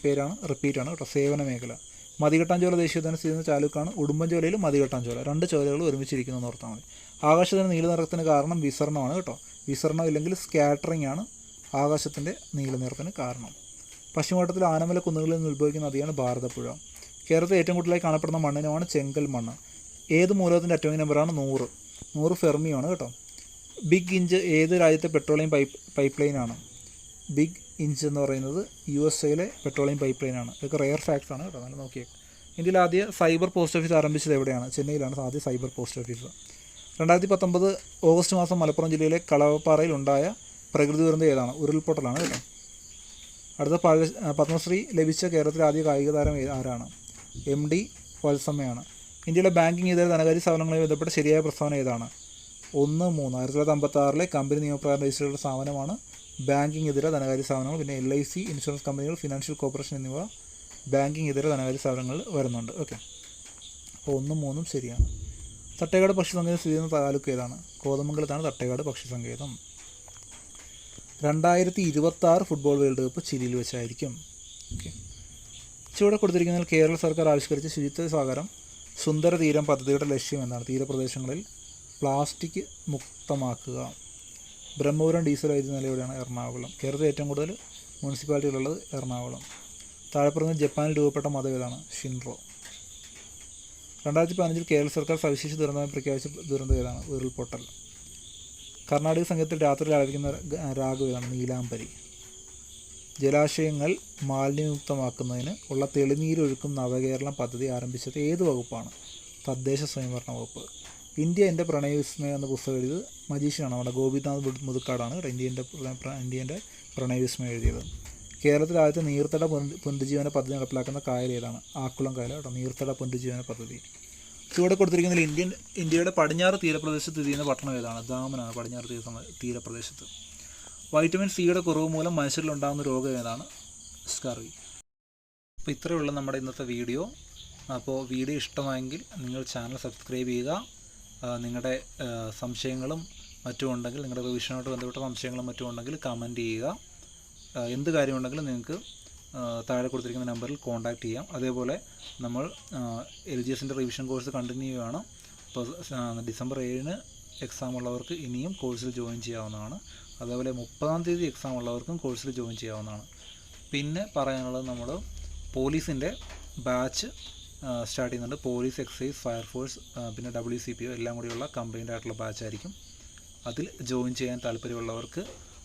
പേരാണ് റിപ്പീറ്റാണ് കേട്ടോ, സേവന മേഖല. മതികെട്ടാഞ്ചോല ദേശീയോദ്യാനം സ്ഥിതി ചെയ്യുന്ന താലൂക്കാണ് ഉടുമ്പൻചോലയിലും മതികെട്ടാഞ്ചോല. 2 ചോലകൾ ഒരുമിച്ചിരിക്കുന്നു എന്ന് ഓർത്താൽ മതി. ആകാശത്തിന് നീല നിറത്തിന് കാരണം വിസരണമാണ് കേട്ടോ. വിസരണം ഇല്ലെങ്കിൽ സ്കാറ്ററിംഗ് ആണ് ആകാശത്തിൻ്റെ നീലനിറത്തിന് കാരണം. പശ്ചിമഘട്ടത്തിലെ ആനമല കുന്നുകളിൽ നിന്ന് ഉത്ഭവിക്കുന്ന നദിയാണ് ഭാരതപ്പുഴ. കേരളത്തിൽ ഏറ്റവും കൂടുതലായി കാണപ്പെടുന്ന മണ്ണിനമാണ് ചെങ്കൽ മണ്ണ്. ഏത് മൂലകത്തിൻ്റെ അറ്റോമിക് നമ്പറാണ് 100? 100 ഫെർമിയാണ് കേട്ടോ. ബിഗ് ഇഞ്ച് ഏത് രാജ്യത്തെ പെട്രോളിയം പൈപ്പ് ലൈനാണ്? ബിഗ് ഇഞ്ച് എന്ന് പറയുന്നത് USA പെട്രോളിയം പൈപ്പ് ലൈനാണ്. ഇതൊക്കെ റെയർ ഫാക്ട്സ് ആണ് കേട്ടോ, നല്ല നോക്കിയേക്ക്. ഇന്ത്യയിൽ ആദ്യ സൈബർ പോസ്റ്റ് ഓഫീസ് ആരംഭിച്ചത് എവിടെയാണ്? ചെന്നൈയിലാണ് ആദ്യ സൈബർ പോസ്റ്റ് ഓഫീസ്. 2019 ഓഗസ്റ്റ് മാസം മലപ്പുറം ജില്ലയിലെ കളവപ്പാറയിൽ ഉണ്ടായ പ്രകൃതി ദുരന്തം ഏതാണ്? ഉരുൾപൊട്ടലാണ് കേട്ടോ. അടുത്ത പത്മശ്രീ ലഭിച്ച കേരളത്തിലെ ആദ്യ കായിക താരം ആരാണ്? MD വത്സമ്മയാണ്. ഇന്ത്യയിലെ ബാങ്കിങ് ഇതര ധനകാര്യ സ്ഥാപനങ്ങളുമായി ബന്ധപ്പെട്ട ശരിയായ പ്രസ്താവന ഏതാണ്? 1-3 1956 കമ്പനി നിയമപ്രകാരം രജിസ്റ്റർ ചെയ്ത സ്ഥാപനമാണ് ബാങ്കിങ് ഇതര ധനകാര്യ സ്ഥാപനങ്ങൾ. പിന്നെ LIC, ഇൻഷുറൻസ് കമ്പനികൾ, ഫിനാൻഷ്യൽ കോർപ്പറേഷൻ എന്നിവ ബാങ്കിങ് ഇതര ധനകാര്യ സ്ഥാപനങ്ങളിൽ വരുന്നുണ്ട്. ഓക്കെ, അപ്പോൾ 1-3 ശരിയാണ്. തട്ടേക്കാട് പക്ഷി സങ്കേതം സ്ഥിതി ചെയ്യുന്ന താലൂക്ക് ഏതാണ്? കോതമംഗലത്താണ് തട്ടേക്കാട് പക്ഷി സങ്കേതം. 2026 ഫുട്ബോൾ വേൾഡ് കപ്പ് ചിലിയിൽ വെച്ചായിരിക്കും. ഓക്കെ, ചുവടെ കൊടുത്തിരിക്കുന്നതിൽ കേരള സർക്കാർ ആവിഷ്കരിച്ച ശുചിത്വ സാഗരം സുന്ദര തീരം പദ്ധതിയുടെ ലക്ഷ്യം എന്താണ്? തീരപ്രദേശങ്ങളിൽ പ്ലാസ്റ്റിക് മുക്തമാക്കുക. ബ്രഹ്മപുരം ഡീസൽ വൈദ്യുതി നിലയം എവിടെയാണ്? എറണാകുളം. കേരളത്തിൽ ഏറ്റവും കൂടുതൽ മുനിസിപ്പാലിറ്റികളുള്ളത് എറണാകുളം. താഴെപ്പറയുന്ന ജപ്പാനിൽ രൂപപ്പെട്ട മതം ഏതാണ്? ഷിൻറോ. 2015 കേരള സർക്കാർ സവിശേഷ ദുരന്തമായി പ്രഖ്യാപിച്ച ദുരന്തം ഏതാണ്? ഉരുൾപൊട്ടൽ. കർണാടക സംഗീതത്തിൽ രാത്രിയിൽ ആലപിക്കുന്ന രാഗം ഏതാണ്? നീലാംബരി. ജലാശയങ്ങൾ മാലിന്യമുക്തമാക്കുന്നതിന് ഉള്ള തെളിനീരൊഴുക്കും നവകേരളം പദ്ധതി ആരംഭിച്ചത് ഏത് വകുപ്പാണ്? തദ്ദേശ സ്വയംഭരണ വകുപ്പ്. ഇന്ത്യ എൻ്റെ പ്രണയവിസ്മയം എന്ന പുസ്തകം എഴുതിയത് മജീഷ്യനാണ്, നമ്മുടെ ഗോപിനാഥ് മുതുക്കാടാണ് ഇന്ത്യൻ്റെ പ്രണയവിസ്മയം എഴുതിയത്. കേരളത്തിൽ ആദ്യത്തെ നീർത്തട പുനരുജ്ജീവന പദ്ധതി നടപ്പിലാക്കുന്ന കായൽ ഏതാണ്? ആക്കുളം കായൽ കേട്ടോ, നീർത്തട പുനരുജ്ജീവന പദ്ധതി. ചുവടെ കൊടുത്തിരിക്കുന്നതിൽ ഇന്ത്യയുടെ പടിഞ്ഞാറ് തീരപ്രദേശത്ത് സ്ഥിതി ചെയ്യുന്ന പട്ടണം ഏതാണ്? ദാമനാണ് പടിഞ്ഞാറ് തീരപ്രദേശത്ത്. വൈറ്റമിൻ സിയുടെ കുറവ് മൂലം മനുഷ്യരിലുണ്ടാകുന്ന രോഗം ഏതാണ്? സ്കർവി. അപ്പോൾ ഇത്രയുള്ള നമ്മുടെ ഇന്നത്തെ വീഡിയോ. അപ്പോൾ വീഡിയോ ഇഷ്ടമായെങ്കിൽ നിങ്ങൾ ചാനൽ സബ്സ്ക്രൈബ് ചെയ്യുക. നിങ്ങളുടെ സംശയങ്ങളും മറ്റും ഉണ്ടെങ്കിൽ, നിങ്ങളുടെ റിവിഷനോട്ട് ബന്ധപ്പെട്ട സംശയങ്ങളും മറ്റും ഉണ്ടെങ്കിൽ കമൻറ്റ് ചെയ്യുക. എന്ത് കാര്യമുണ്ടെങ്കിലും നിങ്ങൾക്ക് താഴെ കൊടുത്തിരിക്കുന്ന നമ്പറിൽ കോൺടാക്റ്റ് ചെയ്യാം. അതേപോലെ നമ്മൾ LGSൻ്റെ റിവിഷൻ കോഴ്സ് കണ്ടിന്യൂ ചെയ്യുകയാണ്. അപ്പോൾ ഡിസംബർ 7 എക്സാം ഉള്ളവർക്ക് ഇനിയും കോഴ്സിൽ ജോയിൻ ചെയ്യാവുന്നതാണ്. അതേപോലെ 30-ാം തീയതി എക്സാം ഉള്ളവർക്കും കോഴ്സിൽ ജോയിൻ ചെയ്യാവുന്നതാണ്. പിന്നെ പറയാനുള്ളത്, നമ്മൾ പോലീസിൻ്റെ ബാച്ച് സ്റ്റാർട്ട് ചെയ്യുന്നുണ്ട്. പോലീസ്, എക്സൈസ്, ഫയർഫോഴ്സ്, പിന്നെ WCPO എല്ലാം കൂടിയുള്ള കമ്പൈൻഡ് ആയിട്ടുള്ള ബാച്ചായിരിക്കും. അതിൽ ജോയിൻ ചെയ്യാൻ താല്പര്യമുള്ളവർക്ക്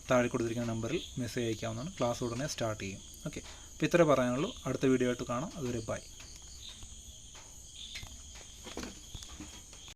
താഴെ കൊടുത്തിരിക്കുന്ന നമ്പറിൽ മെസ്സേജ് അയക്കാവുന്നതാണ്. ക്ലാസ് ഉടനെ സ്റ്റാർട്ട് ചെയ്യും. ഓക്കെ, അപ്പോൾ ഇത്രേ പറയാനുള്ളൂ. അടുത്ത വീഡിയോ ആയിട്ട് കാണാം. അതുവരെ ബൈ.